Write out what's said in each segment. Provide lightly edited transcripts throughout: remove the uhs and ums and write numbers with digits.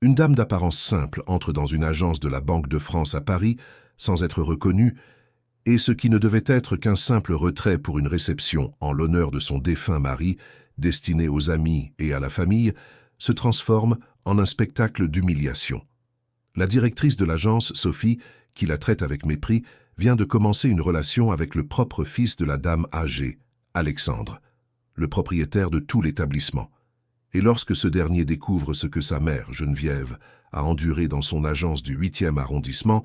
Une dame d'apparence simple entre dans une agence de la Banque de France à Paris sans être reconnue, et ce qui ne devait être qu'un simple retrait pour une réception en l'honneur de son défunt mari, destiné aux amis et à la famille, se transforme en un spectacle d'humiliation. La directrice de l'agence, Sophie, qui la traite avec mépris, vient de commencer une relation avec le propre fils de la dame âgée, Alexandre, le propriétaire de tout l'établissement. Et lorsque ce dernier découvre ce que sa mère, Geneviève, a enduré dans son agence du 8e arrondissement,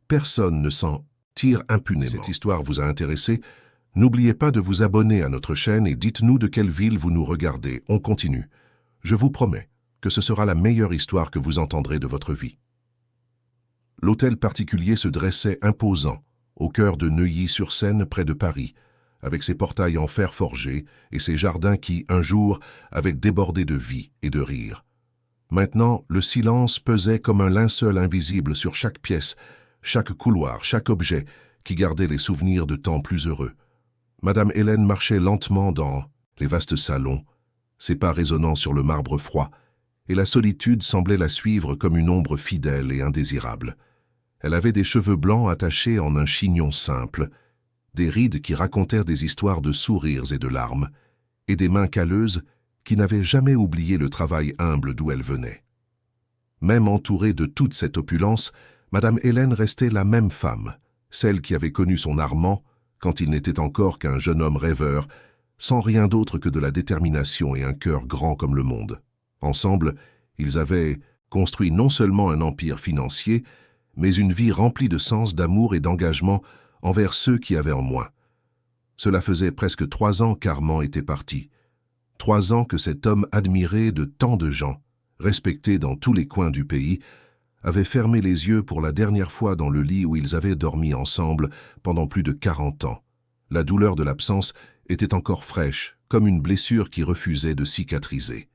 personne ne s'en tire impunément. Cette histoire vous a intéressé? N'oubliez pas de vous abonner à notre chaîne et dites-nous de quelle ville vous nous regardez. On continue. Je vous promets que ce sera la meilleure histoire que vous entendrez de votre vie. L'hôtel particulier se dressait imposant, au cœur de Neuilly-sur-Seine, près de Paris, avec ses portails en fer forgé et ses jardins qui, un jour, avaient débordé de vie et de rire. Maintenant, le silence pesait comme un linceul invisible sur chaque pièce, chaque couloir, chaque objet qui gardait les souvenirs de temps plus heureux. Madame Hélène marchait lentement dans les vastes salons, ses pas résonnant sur le marbre froid, et la solitude semblait la suivre comme une ombre fidèle et indésirable. Elle avait des cheveux blancs attachés en un chignon simple, des rides qui racontèrent des histoires de sourires et de larmes, et des mains calleuses qui n'avaient jamais oublié le travail humble d'où elle venait. Même entourée de toute cette opulence, Madame Hélène restait la même femme, celle qui avait connu son Armand quand il n'était encore qu'un jeune homme rêveur, sans rien d'autre que de la détermination et un cœur grand comme le monde. Ensemble, ils avaient construit non seulement un empire financier, mais une vie remplie de sens, d'amour et d'engagement envers ceux qui avaient en moins. Cela faisait presque 3 ans qu'Armand était parti. 3 ans que cet homme admiré de tant de gens, respecté dans tous les coins du pays, avait fermé les yeux pour la dernière fois dans le lit où ils avaient dormi ensemble pendant plus de 40 ans. La douleur de l'absence était encore fraîche, comme une blessure qui refusait de cicatriser.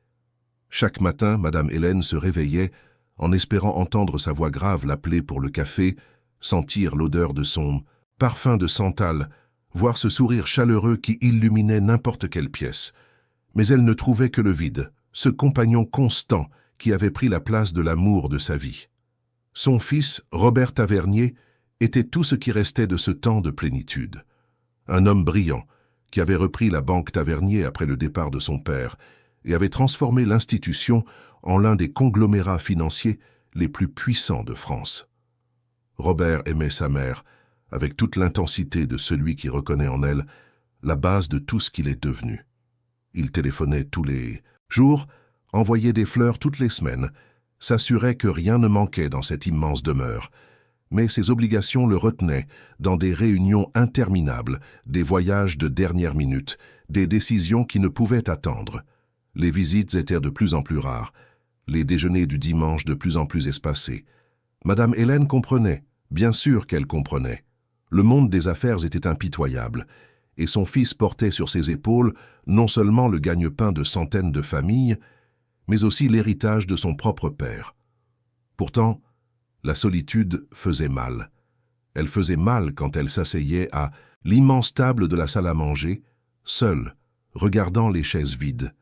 Chaque matin, Madame Hélène se réveillait en espérant entendre sa voix grave l'appeler pour le café, sentir l'odeur de son parfum de santal, voir ce sourire chaleureux qui illuminait n'importe quelle pièce. Mais elle ne trouvait que le vide, ce compagnon constant qui avait pris la place de l'amour de sa vie. Son fils, Robert Tavernier, était tout ce qui restait de ce temps de plénitude. Un homme brillant, qui avait repris la banque Tavernier après le départ de son père et avait transformé l'institution en l'un des conglomérats financiers les plus puissants de France. Robert aimait sa mère, avec toute l'intensité de celui qui reconnaît en elle la base de tout ce qu'il est devenu. Il téléphonait tous les jours, envoyait des fleurs toutes les semaines, s'assurait que rien ne manquait dans cette immense demeure, mais ses obligations le retenaient dans des réunions interminables, des voyages de dernière minute, des décisions qui ne pouvaient attendre. Les visites étaient de plus en plus rares, les déjeuners du dimanche de plus en plus espacés. Madame Hélène comprenait, bien sûr qu'elle comprenait. Le monde des affaires était impitoyable, et son fils portait sur ses épaules non seulement le gagne-pain de centaines de familles, mais aussi l'héritage de son propre père. Pourtant, la solitude faisait mal. Elle faisait mal quand elle s'asseyait à l'immense table de la salle à manger, seule, regardant les chaises vides.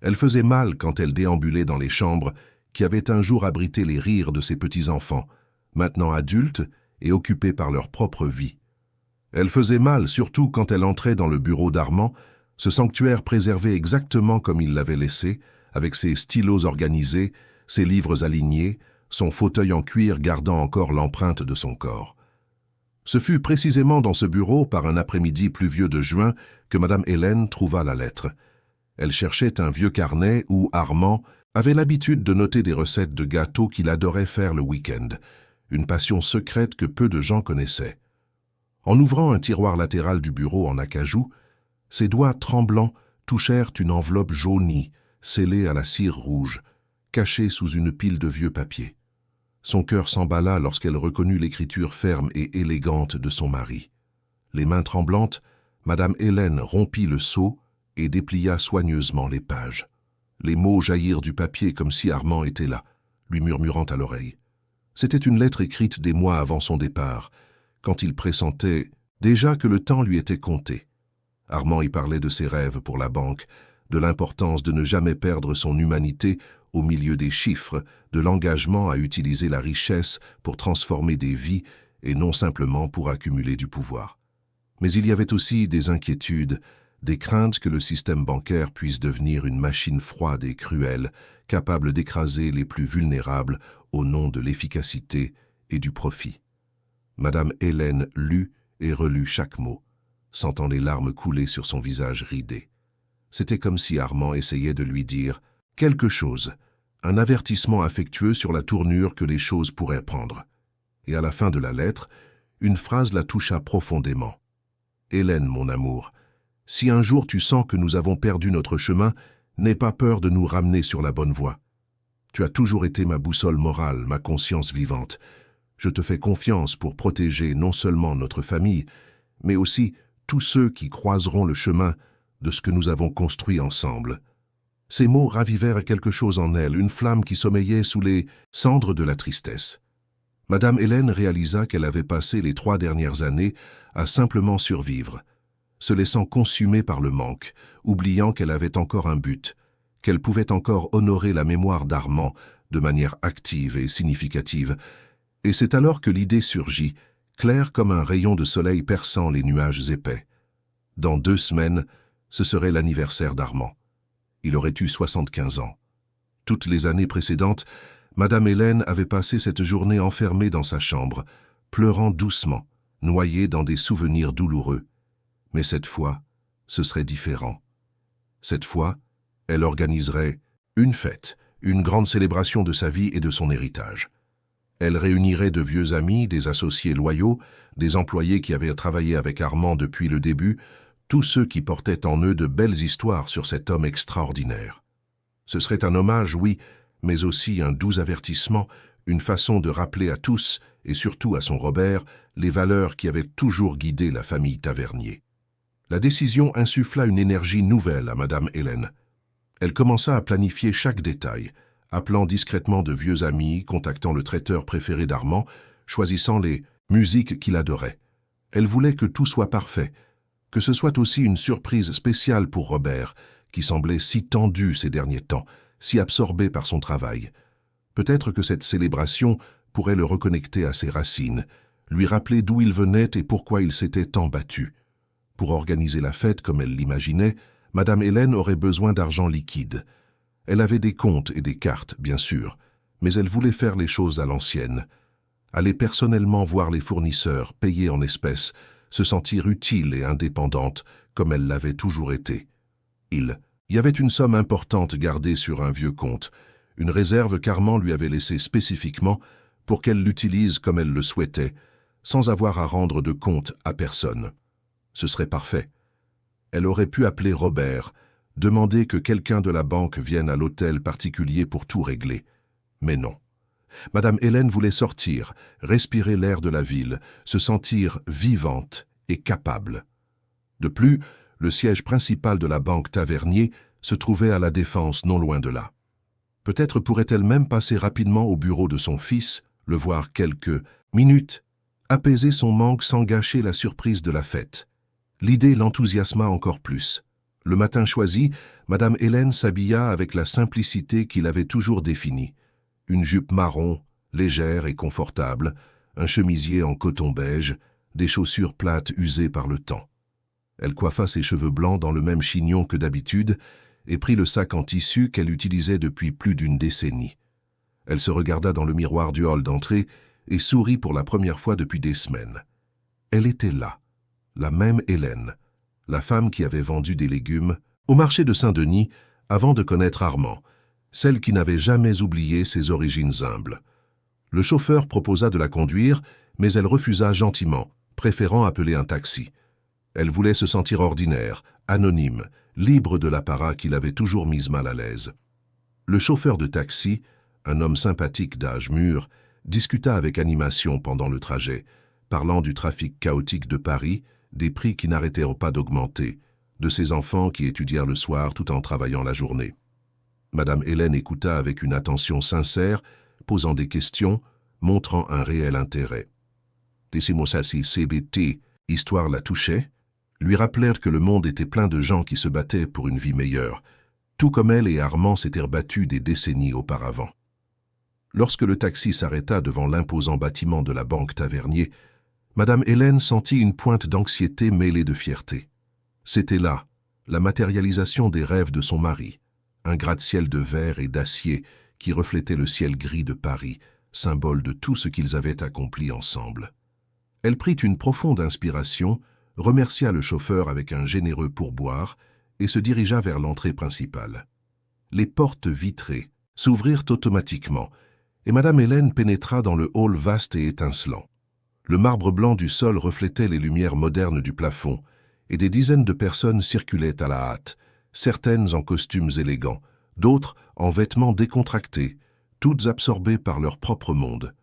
Elle faisait mal quand elle déambulait dans les chambres qui avaient un jour abrité les rires de ses petits-enfants, maintenant adultes et occupés par leur propre vie. Elle faisait mal surtout quand elle entrait dans le bureau d'Armand, ce sanctuaire préservé exactement comme il l'avait laissé, avec ses stylos organisés, ses livres alignés, son fauteuil en cuir gardant encore l'empreinte de son corps. Ce fut précisément dans ce bureau, par un après-midi pluvieux de juin, que Madame Hélène trouva la lettre. Elle cherchait un vieux carnet où Armand avait l'habitude de noter des recettes de gâteaux qu'il adorait faire le week-end, une passion secrète que peu de gens connaissaient. En ouvrant un tiroir latéral du bureau en acajou, ses doigts tremblants touchèrent une enveloppe jaunie, scellée à la cire rouge, cachée sous une pile de vieux papiers. Son cœur s'emballa lorsqu'elle reconnut l'écriture ferme et élégante de son mari. Les mains tremblantes, Madame Hélène rompit le sceau et déplia soigneusement les pages. Les mots jaillirent du papier comme si Armand était là, lui murmurant à l'oreille. C'était une lettre écrite des mois avant son départ, quand il pressentait déjà que le temps lui était compté. Armand y parlait de ses rêves pour la banque, de l'importance de ne jamais perdre son humanité au milieu des chiffres, de l'engagement à utiliser la richesse pour transformer des vies et non simplement pour accumuler du pouvoir. Mais il y avait aussi des inquiétudes, des craintes que le système bancaire puisse devenir une machine froide et cruelle, capable d'écraser les plus vulnérables au nom de l'efficacité et du profit. Madame Hélène lut et relut chaque mot, sentant les larmes couler sur son visage ridé. C'était comme si Armand essayait de lui dire quelque chose, un avertissement affectueux sur la tournure que les choses pourraient prendre. Et à la fin de la lettre, une phrase la toucha profondément. « Hélène, mon amour, si un jour tu sens que nous avons perdu notre chemin, n'aie pas peur de nous ramener sur la bonne voie. Tu as toujours été ma boussole morale, ma conscience vivante. Je te fais confiance pour protéger non seulement notre famille, mais aussi tous ceux qui croiseront le chemin de ce que nous avons construit ensemble. » Ces mots ravivèrent quelque chose en elle, une flamme qui sommeillait sous les cendres de la tristesse. Madame Hélène réalisa qu'elle avait passé les 3 dernières années à simplement survivre, se laissant consumer par le manque, oubliant qu'elle avait encore un but, qu'elle pouvait encore honorer la mémoire d'Armand de manière active et significative. Et c'est alors que l'idée surgit, claire comme un rayon de soleil perçant les nuages épais. Dans 2 semaines, ce serait l'anniversaire d'Armand. Il aurait eu 75 ans. Toutes les années précédentes, Madame Hélène avait passé cette journée enfermée dans sa chambre, pleurant doucement, noyée dans des souvenirs douloureux. Mais cette fois, ce serait différent. Cette fois, elle organiserait une fête, une grande célébration de sa vie et de son héritage. Elle réunirait de vieux amis, des associés loyaux, des employés qui avaient travaillé avec Armand depuis le début, tous ceux qui portaient en eux de belles histoires sur cet homme extraordinaire. Ce serait un hommage, oui, mais aussi un doux avertissement, une façon de rappeler à tous, et surtout à son Robert, les valeurs qui avaient toujours guidé la famille Tavernier. La décision insuffla une énergie nouvelle à Madame Hélène. Elle commença à planifier chaque détail, appelant discrètement de vieux amis, contactant le traiteur préféré d'Armand, choisissant les musiques qu'il adorait. Elle voulait que tout soit parfait, que ce soit aussi une surprise spéciale pour Robert, qui semblait si tendu ces derniers temps, si absorbé par son travail. Peut-être que cette célébration pourrait le reconnecter à ses racines, lui rappeler d'où il venait et pourquoi il s'était tant battu. Pour organiser la fête comme elle l'imaginait, Madame Hélène aurait besoin d'argent liquide. Elle avait des comptes et des cartes, bien sûr, mais elle voulait faire les choses à l'ancienne. Aller personnellement voir les fournisseurs, payer en espèces, se sentir utile et indépendante, comme elle l'avait toujours été. Il y avait une somme importante gardée sur un vieux compte, une réserve qu'Armand lui avait laissée spécifiquement pour qu'elle l'utilise comme elle le souhaitait, sans avoir à rendre de compte à personne. Ce serait parfait. Elle aurait pu appeler Robert, demander que quelqu'un de la banque vienne à l'hôtel particulier pour tout régler. Mais non. Madame Hélène voulait sortir, respirer l'air de la ville, se sentir vivante et capable. De plus, le siège principal de la banque Tavernier se trouvait à la Défense, non loin de là. Peut-être pourrait-elle même passer rapidement au bureau de son fils, le voir quelques minutes, apaiser son manque sans gâcher la surprise de la fête. L'idée l'enthousiasma encore plus. Le matin choisi, Madame Hélène s'habilla avec la simplicité qu'il avait toujours définie. Une jupe marron, légère et confortable, un chemisier en coton beige, des chaussures plates usées par le temps. Elle coiffa ses cheveux blancs dans le même chignon que d'habitude et prit le sac en tissu qu'elle utilisait depuis plus d'1 décennie. Elle se regarda dans le miroir du hall d'entrée et sourit pour la première fois depuis des semaines. Elle était là, la même Hélène, la femme qui avait vendu des légumes au marché de Saint-Denis avant de connaître Armand, celle qui n'avait jamais oublié ses origines humbles. Le chauffeur proposa de la conduire, mais elle refusa gentiment, préférant appeler un taxi. Elle voulait se sentir ordinaire, anonyme, libre de l'apparat qui l'avait toujours mise mal à l'aise. Le chauffeur de taxi, un homme sympathique d'âge mûr, discuta avec animation pendant le trajet, parlant du trafic chaotique de Paris, des prix qui n'arrêtèrent pas d'augmenter, de ses enfants qui étudièrent le soir tout en travaillant la journée. Madame Hélène écouta avec une attention sincère, posant des questions, montrant un réel intérêt. Les Simosassi CBT, histoire la touchait, lui rappelèrent que le monde était plein de gens qui se battaient pour une vie meilleure, tout comme elle et Armand s'étaient battus des décennies auparavant. Lorsque le taxi s'arrêta devant l'imposant bâtiment de la banque Tavernier, Madame Hélène sentit une pointe d'anxiété mêlée de fierté. C'était là, la matérialisation des rêves de son mari, un gratte-ciel de verre et d'acier qui reflétait le ciel gris de Paris, symbole de tout ce qu'ils avaient accompli ensemble. Elle prit une profonde inspiration, remercia le chauffeur avec un généreux pourboire et se dirigea vers l'entrée principale. Les portes vitrées s'ouvrirent automatiquement et Madame Hélène pénétra dans le hall vaste et étincelant. Le marbre blanc du sol reflétait les lumières modernes du plafond et des dizaines de personnes circulaient à la hâte, certaines en costumes élégants, d'autres en vêtements décontractés, toutes absorbées par leur propre monde.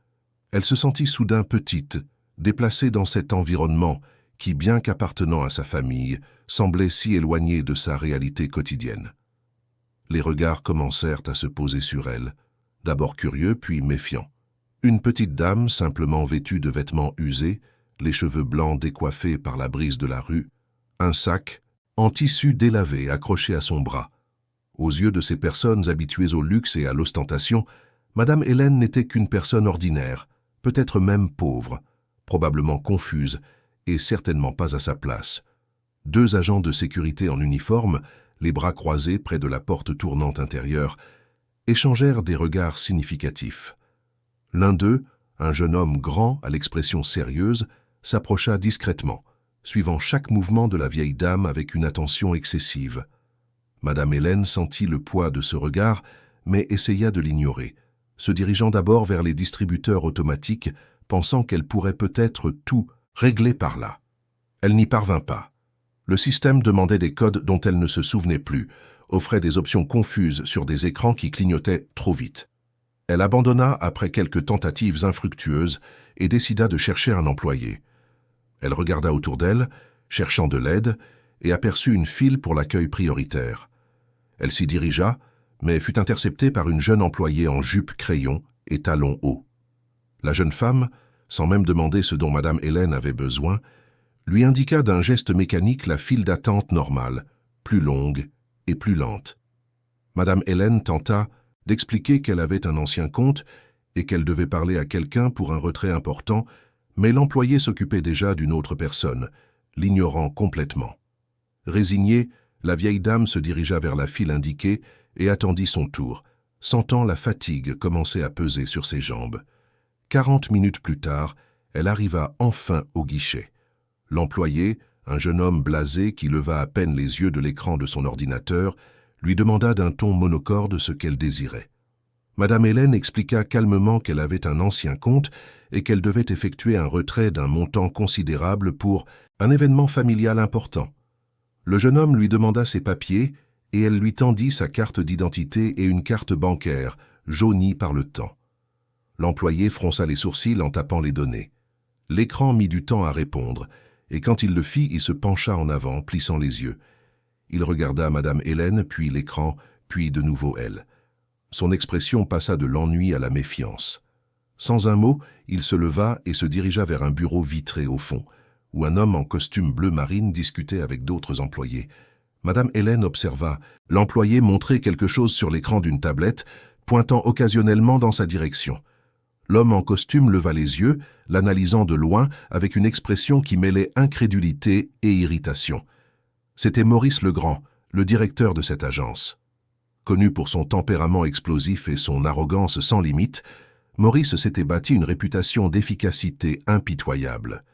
Elle se sentit soudain petite, déplacée dans cet environnement qui, bien qu'appartenant à sa famille, semblait si éloigné de sa réalité quotidienne. Les regards commencèrent à se poser sur elle, d'abord curieux puis méfiants. Une petite dame simplement vêtue de vêtements usés, les cheveux blancs décoiffés par la brise de la rue, un sac en tissu délavé accroché à son bras. Aux yeux de ces personnes habituées au luxe et à l'ostentation, Madame Hélène n'était qu'une personne ordinaire, peut-être même pauvre, probablement confuse et certainement pas à sa place. Deux agents de sécurité en uniforme, les bras croisés près de la porte tournante intérieure, échangèrent des regards significatifs. L'un d'eux, un jeune homme grand à l'expression sérieuse, s'approcha discrètement, suivant chaque mouvement de la vieille dame avec une attention excessive. Madame Hélène sentit le poids de ce regard, mais essaya de l'ignorer, se dirigeant d'abord vers les distributeurs automatiques, pensant qu'elle pourrait peut-être tout régler par là. Elle n'y parvint pas. Le système demandait des codes dont elle ne se souvenait plus, offrait des options confuses sur des écrans qui clignotaient trop vite. Elle abandonna après quelques tentatives infructueuses et décida de chercher un employé. Elle regarda autour d'elle, cherchant de l'aide, et aperçut une file pour l'accueil prioritaire. Elle s'y dirigea, mais fut interceptée par une jeune employée en jupe crayon et talons hauts. La jeune femme, sans même demander ce dont Madame Hélène avait besoin, lui indiqua d'un geste mécanique la file d'attente normale, plus longue et plus lente. Madame Hélène tenta d'expliquer qu'elle avait un ancien compte et qu'elle devait parler à quelqu'un pour un retrait important, mais l'employé s'occupait déjà d'une autre personne, l'ignorant complètement. Résignée, la vieille dame se dirigea vers la file indiquée et attendit son tour, sentant la fatigue commencer à peser sur ses jambes. 40 minutes plus tard, elle arriva enfin au guichet. L'employé, un jeune homme blasé qui leva à peine les yeux de l'écran de son ordinateur, lui demanda d'un ton monocorde ce qu'elle désirait. Madame Hélène expliqua calmement qu'elle avait un ancien compte et qu'elle devait effectuer un retrait d'un montant considérable pour un événement familial important. Le jeune homme lui demanda ses papiers et elle lui tendit sa carte d'identité et une carte bancaire, jaunie par le temps. L'employé fronça les sourcils en tapant les données. L'écran mit du temps à répondre, et quand il le fit, il se pencha en avant, plissant les yeux. Il regarda Madame Hélène, puis l'écran, puis de nouveau elle. Son expression passa de l'ennui à la méfiance. Sans un mot, il se leva et se dirigea vers un bureau vitré au fond, où un homme en costume bleu marine discutait avec d'autres employés. Madame Hélène observa l'employé montrer quelque chose sur l'écran d'une tablette, pointant occasionnellement dans sa direction. L'homme en costume leva les yeux, l'analysant de loin avec une expression qui mêlait incrédulité et irritation. C'était Maurice Legrand, le directeur de cette agence. Connu pour son tempérament explosif et son arrogance sans limite, Maurice s'était bâti une réputation d'efficacité impitoyable.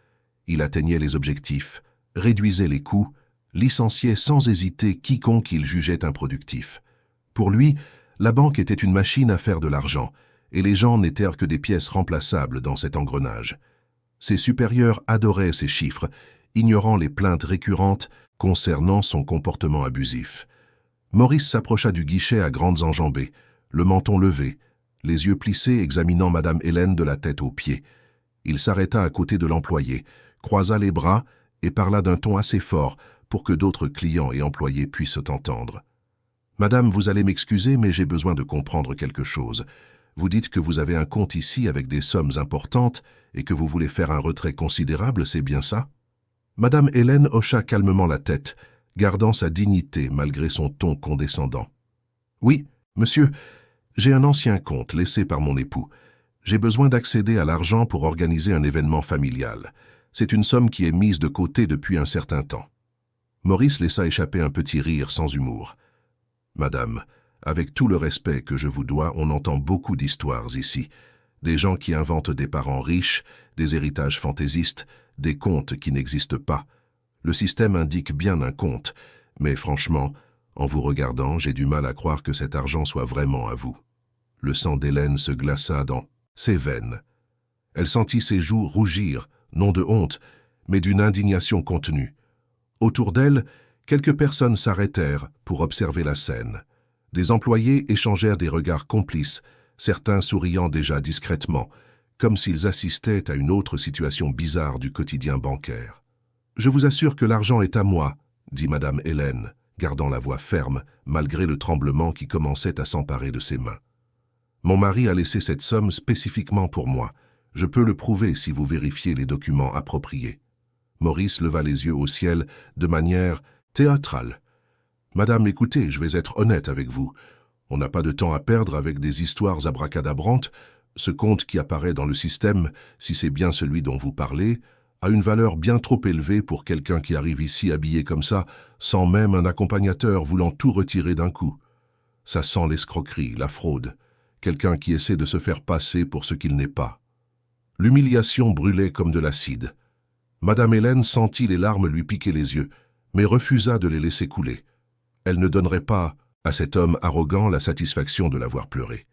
Il atteignait les objectifs, réduisait les coûts, licenciait sans hésiter quiconque il jugeait improductif. Pour lui, la banque était une machine à faire de l'argent, et les gens n'étaient que des pièces remplaçables dans cet engrenage. Ses supérieurs adoraient ces chiffres, ignorant les plaintes récurrentes concernant son comportement abusif. Maurice s'approcha du guichet à grandes enjambées, le menton levé, les yeux plissés examinant Madame Hélène de la tête aux pieds. Il s'arrêta à côté de l'employé, croisa les bras et parla d'un ton assez fort pour que d'autres clients et employés puissent entendre. « Madame, vous allez m'excuser, mais j'ai besoin de comprendre quelque chose. Vous dites que vous avez un compte ici avec des sommes importantes et que vous voulez faire un retrait considérable, c'est bien ça ?» Madame Hélène hocha calmement la tête, gardant sa dignité malgré son ton condescendant. Oui, monsieur, j'ai un ancien compte laissé par mon époux. J'ai besoin d'accéder à l'argent pour organiser un événement familial. C'est une somme qui est mise de côté depuis un certain temps. Maurice laissa échapper un petit rire sans humour. Madame, avec tout le respect que je vous dois, on entend beaucoup d'histoires ici. Des gens qui inventent des parents riches, des héritages fantaisistes, des comptes qui n'existent pas. Le système indique bien un compte, mais franchement, en vous regardant, j'ai du mal à croire que cet argent soit vraiment à vous. Le sang d'Hélène se glaça dans ses veines. Elle sentit ses joues rougir, non de honte, mais d'une indignation contenue. Autour d'elle, quelques personnes s'arrêtèrent pour observer la scène. Des employés échangèrent des regards complices, certains souriant déjà discrètement, comme s'ils assistaient à une autre situation bizarre du quotidien bancaire. « Je vous assure que l'argent est à moi », dit Madame Hélène, gardant la voix ferme, malgré le tremblement qui commençait à s'emparer de ses mains. « Mon mari a laissé cette somme spécifiquement pour moi. Je peux le prouver si vous vérifiez les documents appropriés. » Maurice leva les yeux au ciel de manière théâtrale. « Madame, écoutez, je vais être honnête avec vous. On n'a pas de temps à perdre avec des histoires abracadabrantes. Ce compte qui apparaît dans le système, si c'est bien celui dont vous parlez, a une valeur bien trop élevée pour quelqu'un qui arrive ici habillé comme ça, sans même un accompagnateur voulant tout retirer d'un coup. Ça sent l'escroquerie, la fraude, quelqu'un qui essaie de se faire passer pour ce qu'il n'est pas. » L'humiliation brûlait comme de l'acide. Madame Hélène sentit les larmes lui piquer les yeux, mais refusa de les laisser couler. Elle ne donnerait pas à cet homme arrogant la satisfaction de l'avoir pleuré.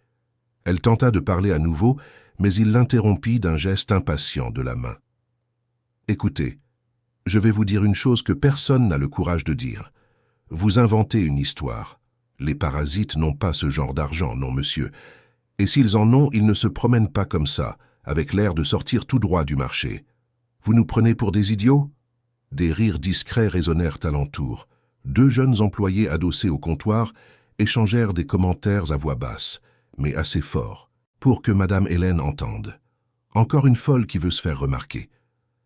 Elle tenta de parler à nouveau, mais il l'interrompit d'un geste impatient de la main. « Écoutez, je vais vous dire une chose que personne n'a le courage de dire. Vous inventez une histoire. Les parasites n'ont pas ce genre d'argent, non monsieur. Et s'ils en ont, ils ne se promènent pas comme ça, avec l'air de sortir tout droit du marché. Vous nous prenez pour des idiots ?» Des rires discrets résonnèrent alentour. Deux jeunes employés adossés au comptoir échangèrent des commentaires à voix basse, mais assez forts, pour que Madame Hélène entende. Encore une folle qui veut se faire remarquer.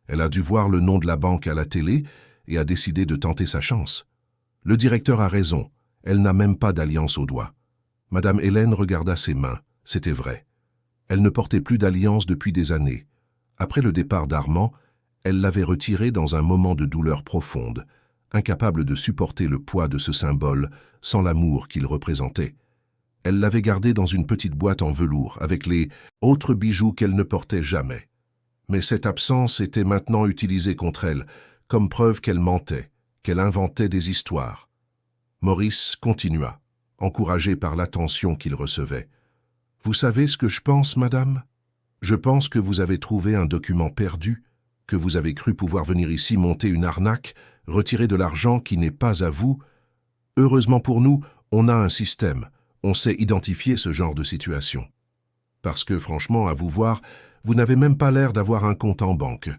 Elle a dû voir le nom de la banque à la télé et a décidé de tenter sa chance. Le directeur a raison, elle n'a même pas d'alliance au doigt. Madame Hélène regarda ses mains, c'était vrai. Elle ne portait plus d'alliance depuis des années. Après le départ d'Armand, elle l'avait retirée dans un moment de douleur profonde, incapable de supporter le poids de ce symbole sans l'amour qu'il représentait. Elle l'avait gardé dans une petite boîte en velours avec les autres bijoux qu'elle ne portait jamais. Mais cette absence était maintenant utilisée contre elle, comme preuve qu'elle mentait, qu'elle inventait des histoires. Maurice continua, encouragé par l'attention qu'il recevait. « Vous savez ce que je pense, madame ? Je pense que vous avez trouvé un document perdu, que vous avez cru pouvoir venir ici monter une arnaque, retirer de l'argent qui n'est pas à vous. Heureusement pour nous, on a un système, on sait identifier ce genre de situation. Parce que, franchement, à vous voir, vous n'avez même pas l'air d'avoir un compte en banque.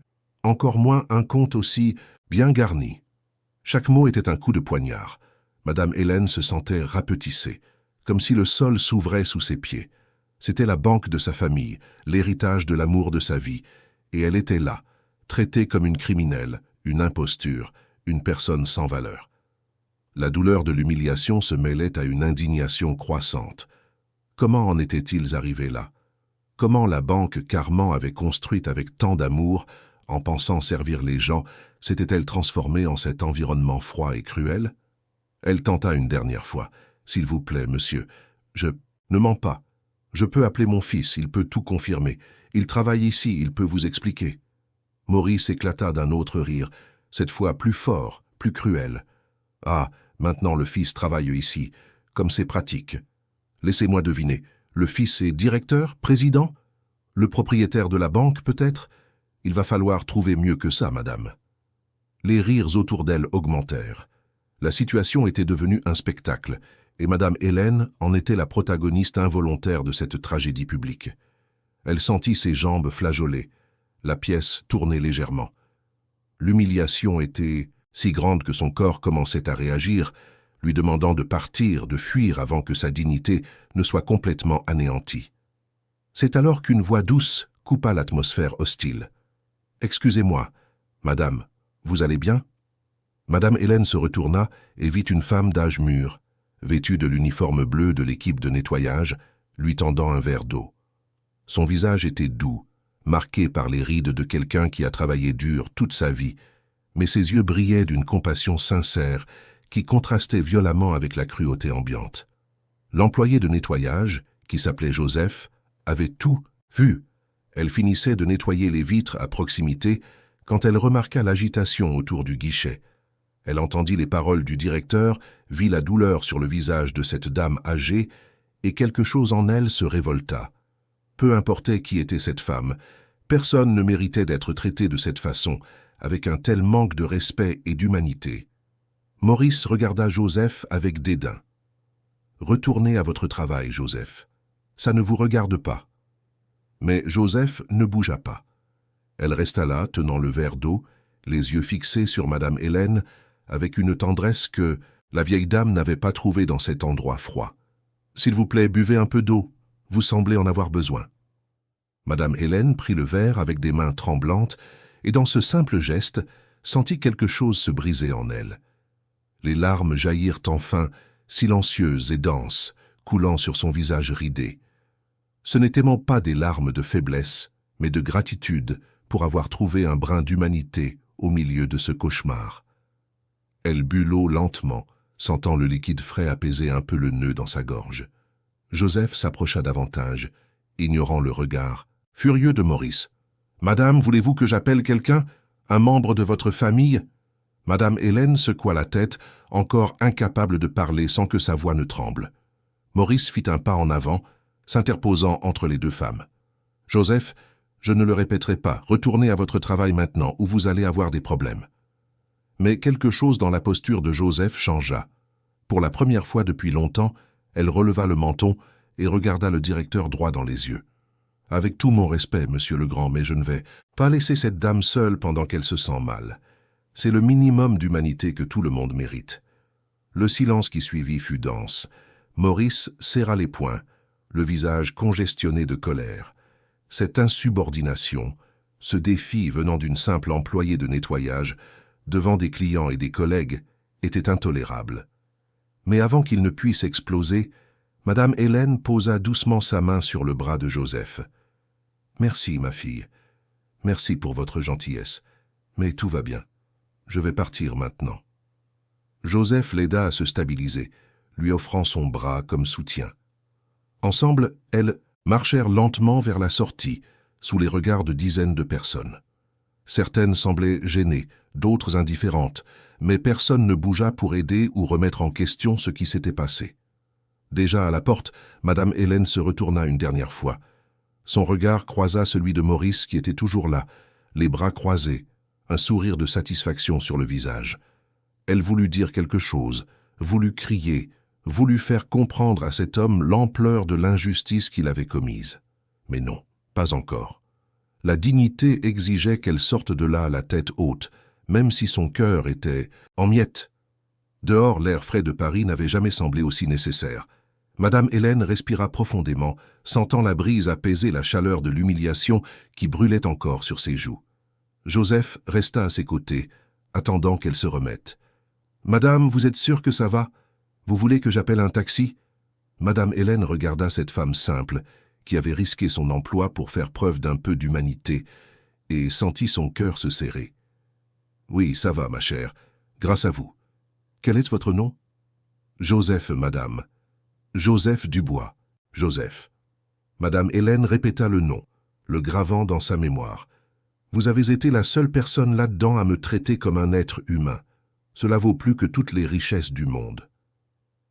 Encore moins un compte aussi bien garni. » Chaque mot était un coup de poignard. Madame Hélène se sentait rapetissée, comme si le sol s'ouvrait sous ses pieds. C'était la banque de sa famille, l'héritage de l'amour de sa vie, et elle était là, traitée comme une criminelle, une imposture, une personne sans valeur. La douleur de l'humiliation se mêlait à une indignation croissante. Comment en étaient-ils arrivés là? Comment la banque qu'Armand avait construite avec tant d'amour, en pensant servir les gens, s'était-elle transformée en cet environnement froid et cruel? Elle tenta une dernière fois. « S'il vous plaît, monsieur, je ne mens pas. Je peux appeler mon fils, il peut tout confirmer. Il travaille ici, il peut vous expliquer. » Maurice éclata d'un autre rire, cette fois plus fort, plus cruel. « Ah, maintenant le fils travaille ici, comme c'est pratique. Laissez-moi deviner, le fils est directeur, président? Le propriétaire de la banque, peut-être? Il va falloir trouver mieux que ça, madame. » Les rires autour d'elle augmentèrent. La situation était devenue un spectacle, et Madame Hélène en était la protagoniste involontaire de cette tragédie publique. Elle sentit ses jambes flageoler, la pièce tournait légèrement. L'humiliation était si grande que son corps commençait à réagir, lui demandant de partir, de fuir avant que sa dignité ne soit complètement anéantie. C'est alors qu'une voix douce coupa l'atmosphère hostile. « Excusez-moi, madame, vous allez bien ?» Madame Hélène se retourna et vit une femme d'âge mûr, vêtu de l'uniforme bleu de l'équipe de nettoyage, lui tendant un verre d'eau. Son visage était doux, marqué par les rides de quelqu'un qui a travaillé dur toute sa vie, mais ses yeux brillaient d'une compassion sincère qui contrastait violemment avec la cruauté ambiante. L'employé de nettoyage, qui s'appelait Joseph, avait tout vu. Elle finissait de nettoyer les vitres à proximité quand elle remarqua l'agitation autour du guichet. Elle entendit les paroles du directeur, vit la douleur sur le visage de cette dame âgée, et quelque chose en elle se révolta. Peu importait qui était cette femme, personne ne méritait d'être traité de cette façon, avec un tel manque de respect et d'humanité. Maurice regarda Joseph avec dédain. « Retournez à votre travail, Joseph. Ça ne vous regarde pas. » Mais Joseph ne bougea pas. Elle resta là, tenant le verre d'eau, les yeux fixés sur Madame Hélène, avec une tendresse que la vieille dame n'avait pas trouvée dans cet endroit froid. « S'il vous plaît, buvez un peu d'eau. Vous semblez en avoir besoin. » Madame Hélène prit le verre avec des mains tremblantes et dans ce simple geste, sentit quelque chose se briser en elle. Les larmes jaillirent enfin, silencieuses et denses, coulant sur son visage ridé. Ce n'étaient pas des larmes de faiblesse, mais de gratitude pour avoir trouvé un brin d'humanité au milieu de ce cauchemar. Elle but l'eau lentement, sentant le liquide frais apaiser un peu le nœud dans sa gorge. Joseph s'approcha davantage, ignorant le regard, furieux de Maurice. « Madame, voulez-vous que j'appelle quelqu'un? Un membre de votre famille ?» Madame Hélène secoua la tête, encore incapable de parler sans que sa voix ne tremble. Maurice fit un pas en avant, s'interposant entre les deux femmes. « Joseph, je ne le répéterai pas, retournez à votre travail maintenant ou vous allez avoir des problèmes. » Mais quelque chose dans la posture de Joseph changea. Pour la première fois depuis longtemps, elle releva le menton et regarda le directeur droit dans les yeux. « Avec tout mon respect, monsieur le grand, mais je ne vais pas laisser cette dame seule pendant qu'elle se sent mal. C'est le minimum d'humanité que tout le monde mérite. » Le silence qui suivit fut dense. Maurice serra les poings, le visage congestionné de colère. Cette insubordination, ce défi venant d'une simple employée de nettoyage, devant des clients et des collègues, était intolérable. Mais avant qu'il ne puisse exploser, Madame Hélène posa doucement sa main sur le bras de Joseph. « Merci, ma fille. Merci pour votre gentillesse. Mais tout va bien. Je vais partir maintenant. » Joseph l'aida à se stabiliser, lui offrant son bras comme soutien. Ensemble, elles marchèrent lentement vers la sortie, sous les regards de dizaines de personnes. Certaines semblaient gênées, d'autres indifférentes, mais personne ne bougea pour aider ou remettre en question ce qui s'était passé. Déjà à la porte, Madame Hélène se retourna une dernière fois. Son regard croisa celui de Maurice qui était toujours là, les bras croisés, un sourire de satisfaction sur le visage. Elle voulut dire quelque chose, voulut crier, voulut faire comprendre à cet homme l'ampleur de l'injustice qu'il avait commise. Mais non, pas encore. La dignité exigeait qu'elle sorte de là la tête haute, même si son cœur était en miettes. Dehors, l'air frais de Paris n'avait jamais semblé aussi nécessaire. Madame Hélène respira profondément, sentant la brise apaiser la chaleur de l'humiliation qui brûlait encore sur ses joues. Joseph resta à ses côtés, attendant qu'elle se remette. « Madame, vous êtes sûre que ça va? Vous voulez que j'appelle un taxi ?» Madame Hélène regarda cette femme simple, qui avait risqué son emploi pour faire preuve d'un peu d'humanité, et sentit son cœur se serrer. « Oui, ça va, ma chère, grâce à vous. Quel est votre nom? »« Joseph, madame. Joseph Dubois. Joseph. » Madame Hélène répéta le nom, le gravant dans sa mémoire. « Vous avez été la seule personne là-dedans à me traiter comme un être humain. Cela vaut plus que toutes les richesses du monde. »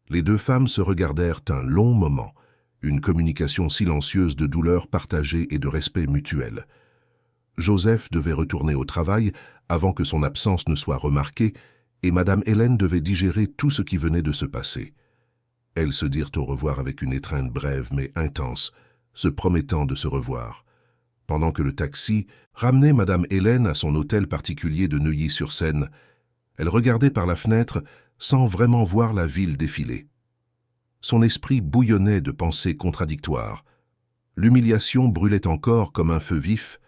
Les deux femmes se regardèrent un long moment, une communication silencieuse de douleur partagée et de respect mutuel. Joseph devait retourner au travail avant que son absence ne soit remarquée, et Madame Hélène devait digérer tout ce qui venait de se passer. Elles se dirent au revoir avec une étreinte brève mais intense, se promettant de se revoir. Pendant que le taxi ramenait Madame Hélène à son hôtel particulier de Neuilly-sur-Seine, elle regardait par la fenêtre sans vraiment voir la ville défiler. Son esprit bouillonnait de pensées contradictoires. L'humiliation brûlait encore comme un feu vif,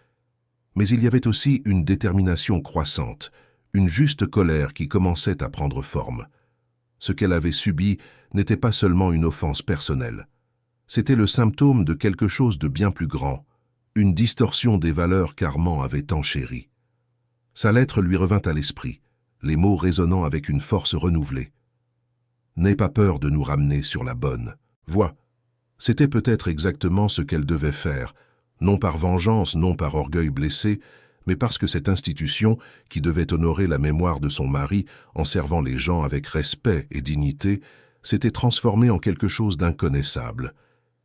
mais il y avait aussi une détermination croissante, une juste colère qui commençait à prendre forme. Ce qu'elle avait subi n'était pas seulement une offense personnelle. C'était le symptôme de quelque chose de bien plus grand, une distorsion des valeurs qu'Armand avait tant chéries. Sa lettre lui revint à l'esprit, les mots résonnant avec une force renouvelée. « N'aie pas peur de nous ramener sur la bonne voie. » C'était peut-être exactement ce qu'elle devait faire, non par vengeance, non par orgueil blessé, mais parce que cette institution, qui devait honorer la mémoire de son mari en servant les gens avec respect et dignité, s'était transformée en quelque chose d'inconnaissable.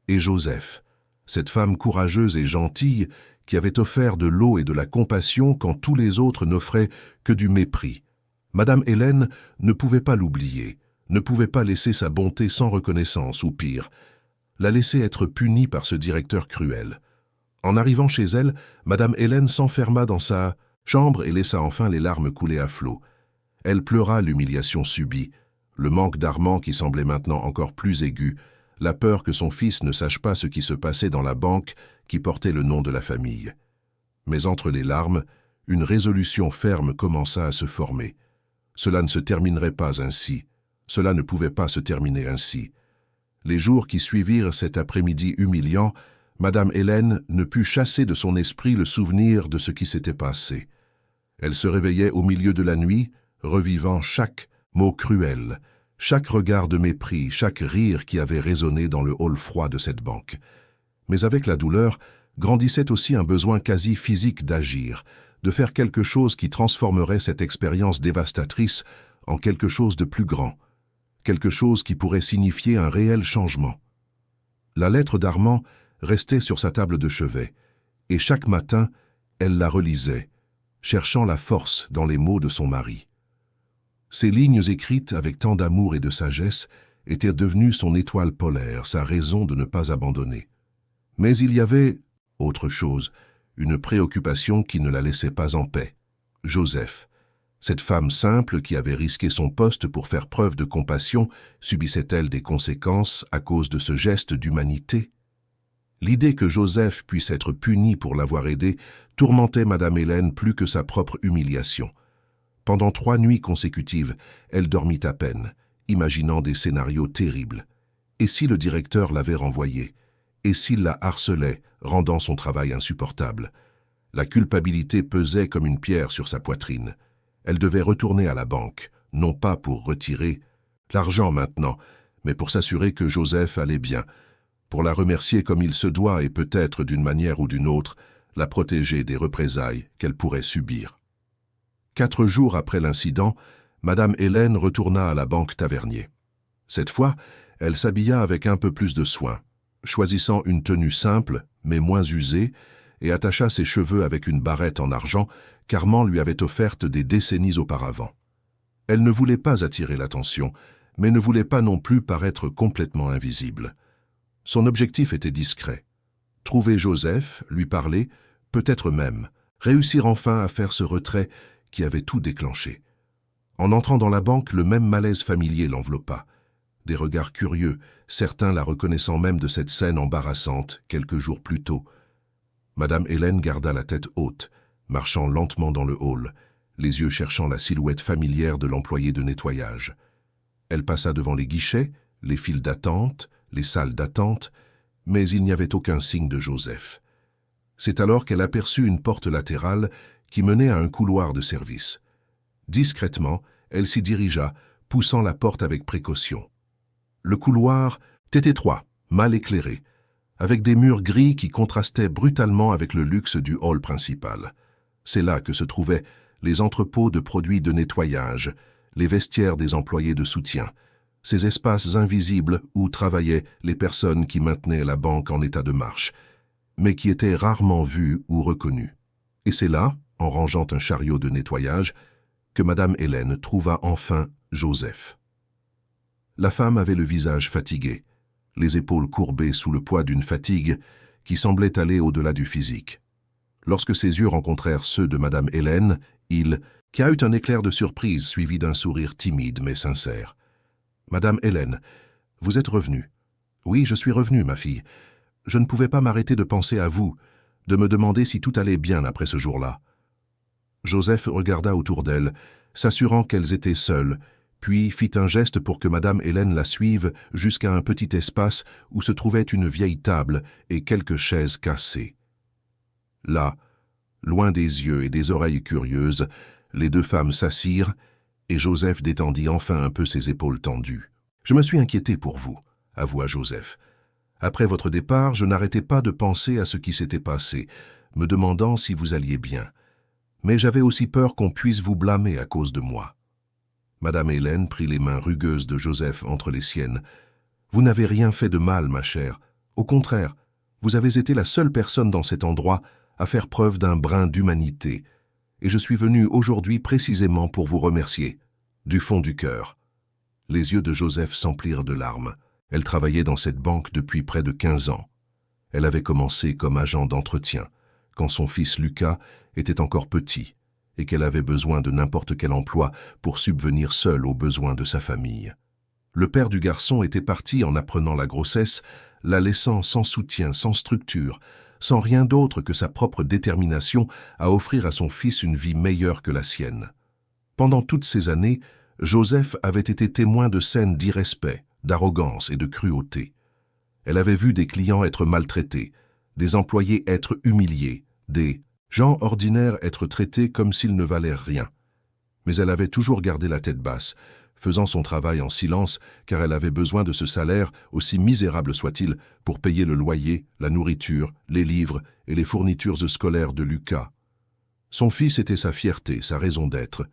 Et Joseph, cette femme courageuse et gentille, qui avait offert de l'eau et de la compassion quand tous les autres n'offraient que du mépris. Madame Hélène ne pouvait pas l'oublier, ne pouvait pas laisser sa bonté sans reconnaissance, ou pire, la laisser être punie par ce directeur cruel. En arrivant chez elle, Madame Hélène s'enferma dans sa chambre et laissa enfin les larmes couler à flots. Elle pleura l'humiliation subie, le manque d'Armand qui semblait maintenant encore plus aigu, la peur que son fils ne sache pas ce qui se passait dans la banque qui portait le nom de la famille. Mais entre les larmes, une résolution ferme commença à se former. Cela ne se terminerait pas ainsi. Cela ne pouvait pas se terminer ainsi. Les jours qui suivirent cet après-midi humiliant, Madame Hélène ne put chasser de son esprit le souvenir de ce qui s'était passé. Elle se réveillait au milieu de la nuit, revivant chaque mot cruel, chaque regard de mépris, chaque rire qui avait résonné dans le hall froid de cette banque. Mais avec la douleur, grandissait aussi un besoin quasi physique d'agir, de faire quelque chose qui transformerait cette expérience dévastatrice en quelque chose de plus grand, quelque chose qui pourrait signifier un réel changement. La lettre d'Armand restait sur sa table de chevet, et chaque matin, elle la relisait, cherchant la force dans les mots de son mari. Ces lignes écrites avec tant d'amour et de sagesse étaient devenues son étoile polaire, sa raison de ne pas abandonner. Mais il y avait autre chose, une préoccupation qui ne la laissait pas en paix. Joseph, cette femme simple qui avait risqué son poste pour faire preuve de compassion, subissait-elle des conséquences à cause de ce geste d'humanité? L'idée que Joseph puisse être puni pour l'avoir aidé tourmentait Madame Hélène plus que sa propre humiliation. Pendant 3 nuits consécutives, elle dormit à peine, imaginant des scénarios terribles. Et si le directeur l'avait renvoyée? Et s'il la harcelait, rendant son travail insupportable? La culpabilité pesait comme une pierre sur sa poitrine. Elle devait retourner à la banque, non pas pour retirer l'argent maintenant, mais pour s'assurer que Joseph allait bien, pour la remercier comme il se doit et peut-être d'une manière ou d'une autre, la protéger des représailles qu'elle pourrait subir. 4 jours après l'incident, Madame Hélène retourna à la banque Tavernier. Cette fois, elle s'habilla avec un peu plus de soin, choisissant une tenue simple, mais moins usée, et attacha ses cheveux avec une barrette en argent qu'Armand lui avait offerte des décennies auparavant. Elle ne voulait pas attirer l'attention, mais ne voulait pas non plus paraître complètement invisible. Son objectif était discret. Trouver Joseph, lui parler, peut-être même, réussir enfin à faire ce retrait qui avait tout déclenché. En entrant dans la banque, le même malaise familier l'enveloppa. Des regards curieux, certains la reconnaissant même de cette scène embarrassante quelques jours plus tôt. Madame Hélène garda la tête haute, marchant lentement dans le hall, les yeux cherchant la silhouette familière de l'employé de nettoyage. Elle passa devant les guichets, les files d'attente, les salles d'attente, mais il n'y avait aucun signe de Joseph. C'est alors qu'elle aperçut une porte latérale qui menait à un couloir de service. Discrètement, elle s'y dirigea, poussant la porte avec précaution. Le couloir était étroit, mal éclairé, avec des murs gris qui contrastaient brutalement avec le luxe du hall principal. C'est là que se trouvaient les entrepôts de produits de nettoyage, les vestiaires des employés de soutien, ces espaces invisibles où travaillaient les personnes qui maintenaient la banque en état de marche, mais qui étaient rarement vues ou reconnues. Et c'est là, en rangeant un chariot de nettoyage, que Madame Hélène trouva enfin Joseph. La femme avait le visage fatigué, les épaules courbées sous le poids d'une fatigue qui semblait aller au-delà du physique. Lorsque ses yeux rencontrèrent ceux de Madame Hélène, il eut un éclair de surprise suivi d'un sourire timide mais sincère. « Madame Hélène, vous êtes revenue. »« Oui, je suis revenue, ma fille. Je ne pouvais pas m'arrêter de penser à vous, de me demander si tout allait bien après ce jour-là. » Joseph regarda autour d'elle, s'assurant qu'elles étaient seules, puis fit un geste pour que Madame Hélène la suive jusqu'à un petit espace où se trouvait une vieille table et quelques chaises cassées. Là, loin des yeux et des oreilles curieuses, les deux femmes s'assirent et Joseph détendit enfin un peu ses épaules tendues. « Je me suis inquiété pour vous, » avoua Joseph. « Après votre départ, je n'arrêtais pas de penser à ce qui s'était passé, me demandant si vous alliez bien. Mais j'avais aussi peur qu'on puisse vous blâmer à cause de moi. » Madame Hélène prit les mains rugueuses de Joseph entre les siennes. « Vous n'avez rien fait de mal, ma chère. Au contraire, vous avez été la seule personne dans cet endroit à faire preuve d'un brin d'humanité. Et je suis venu aujourd'hui précisément pour vous remercier, du fond du cœur. » Les yeux de Joseph s'emplirent de larmes. Elle travaillait dans cette banque depuis près de 15 ans. Elle avait commencé comme agent d'entretien, quand son fils Lucas était encore petit, et qu'elle avait besoin de n'importe quel emploi pour subvenir seule aux besoins de sa famille. Le père du garçon était parti en apprenant la grossesse, la laissant sans soutien, sans structure, sans rien d'autre que sa propre détermination à offrir à son fils une vie meilleure que la sienne. Pendant toutes ces années, Joseph avait été témoin de scènes d'irrespect, d'arrogance et de cruauté. Elle avait vu des clients être maltraités, des employés être humiliés, des gens ordinaires être traités comme s'ils ne valaient rien. Mais elle avait toujours gardé la tête basse, faisant son travail en silence car elle avait besoin de ce salaire, aussi misérable soit-il, pour payer le loyer, la nourriture, les livres et les fournitures scolaires de Lucas. Son fils était sa fierté, sa raison d'être.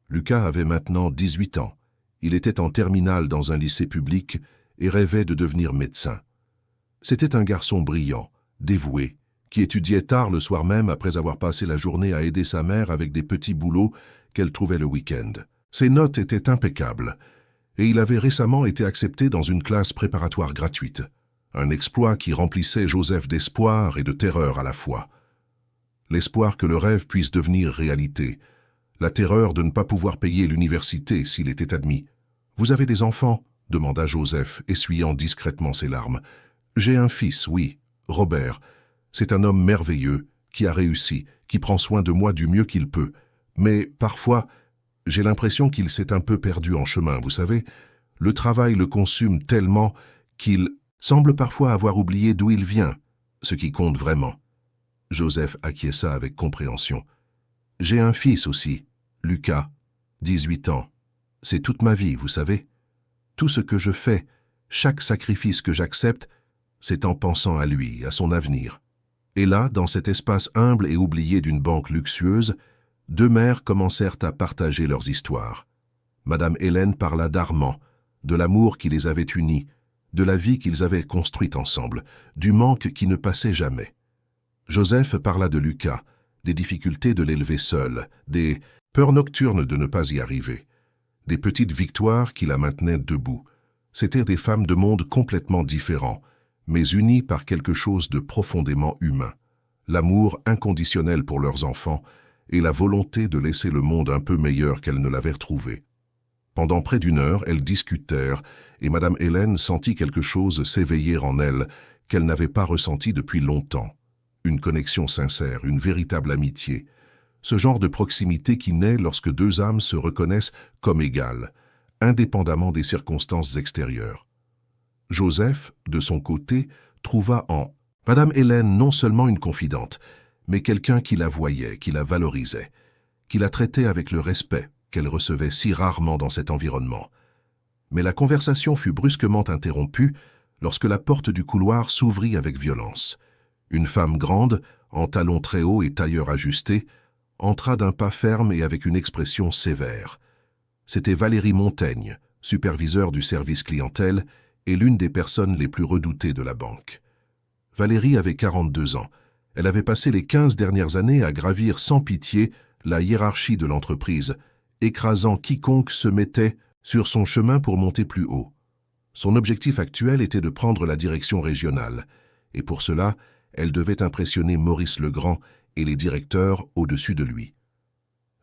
Lucas avait maintenant 18 ans. Il était en terminale dans un lycée public et rêvait de devenir médecin. C'était un garçon brillant, dévoué, qui étudiait tard le soir même après avoir passé la journée à aider sa mère avec des petits boulots qu'elle trouvait le week-end. Ses notes étaient impeccables, et il avait récemment été accepté dans une classe préparatoire gratuite. Un exploit qui remplissait Joseph d'espoir et de terreur à la fois. L'espoir que le rêve puisse devenir réalité, la terreur de ne pas pouvoir payer l'université s'il était admis. « Vous avez des enfants ?» demanda Joseph, essuyant discrètement ses larmes. « J'ai un fils, oui, Robert. C'est un homme merveilleux, qui a réussi, qui prend soin de moi du mieux qu'il peut. Mais parfois, j'ai l'impression qu'il s'est un peu perdu en chemin, vous savez. Le travail le consume tellement qu'il semble parfois avoir oublié d'où il vient, ce qui compte vraiment. » Joseph acquiesça avec compréhension. « J'ai un fils aussi, Lucas, 18 ans. C'est toute ma vie, vous savez. Tout ce que je fais, chaque sacrifice que j'accepte, c'est en pensant à lui, à son avenir. » Et là, dans cet espace humble et oublié d'une banque luxueuse, deux mères commencèrent à partager leurs histoires. Madame Hélène parla d'Armand, de l'amour qui les avait unis, de la vie qu'ils avaient construite ensemble, du manque qui ne passait jamais. Joseph parla de Lucas, des difficultés de l'élever seul, des peurs nocturnes de ne pas y arriver, des petites victoires qui la maintenaient debout. C'étaient des femmes de monde complètement différents, mais unies par quelque chose de profondément humain, l'amour inconditionnel pour leurs enfants et la volonté de laisser le monde un peu meilleur qu'elles ne l'avaient retrouvé. Pendant près d'1 heure, elles discutèrent, et Madame Hélène sentit quelque chose s'éveiller en elle qu'elle n'avait pas ressenti depuis longtemps. Une connexion sincère, une véritable amitié. Ce genre de proximité qui naît lorsque deux âmes se reconnaissent comme égales, indépendamment des circonstances extérieures. Joseph, de son côté, trouva en Madame Hélène non seulement une confidente, mais quelqu'un qui la voyait, qui la valorisait, qui la traitait avec le respect qu'elle recevait si rarement dans cet environnement. Mais la conversation fut brusquement interrompue lorsque la porte du couloir s'ouvrit avec violence. Une femme grande, en talons très hauts et tailleur ajusté, entra d'un pas ferme et avec une expression sévère. C'était Valérie Montaigne, superviseur du service clientèle et l'une des personnes les plus redoutées de la banque. Valérie avait 42 ans. Elle avait passé les 15 dernières années à gravir sans pitié la hiérarchie de l'entreprise, écrasant quiconque se mettait sur son chemin pour monter plus haut. Son objectif actuel était de prendre la direction régionale, et pour cela, elle devait impressionner Maurice Legrand et les directeurs au-dessus de lui.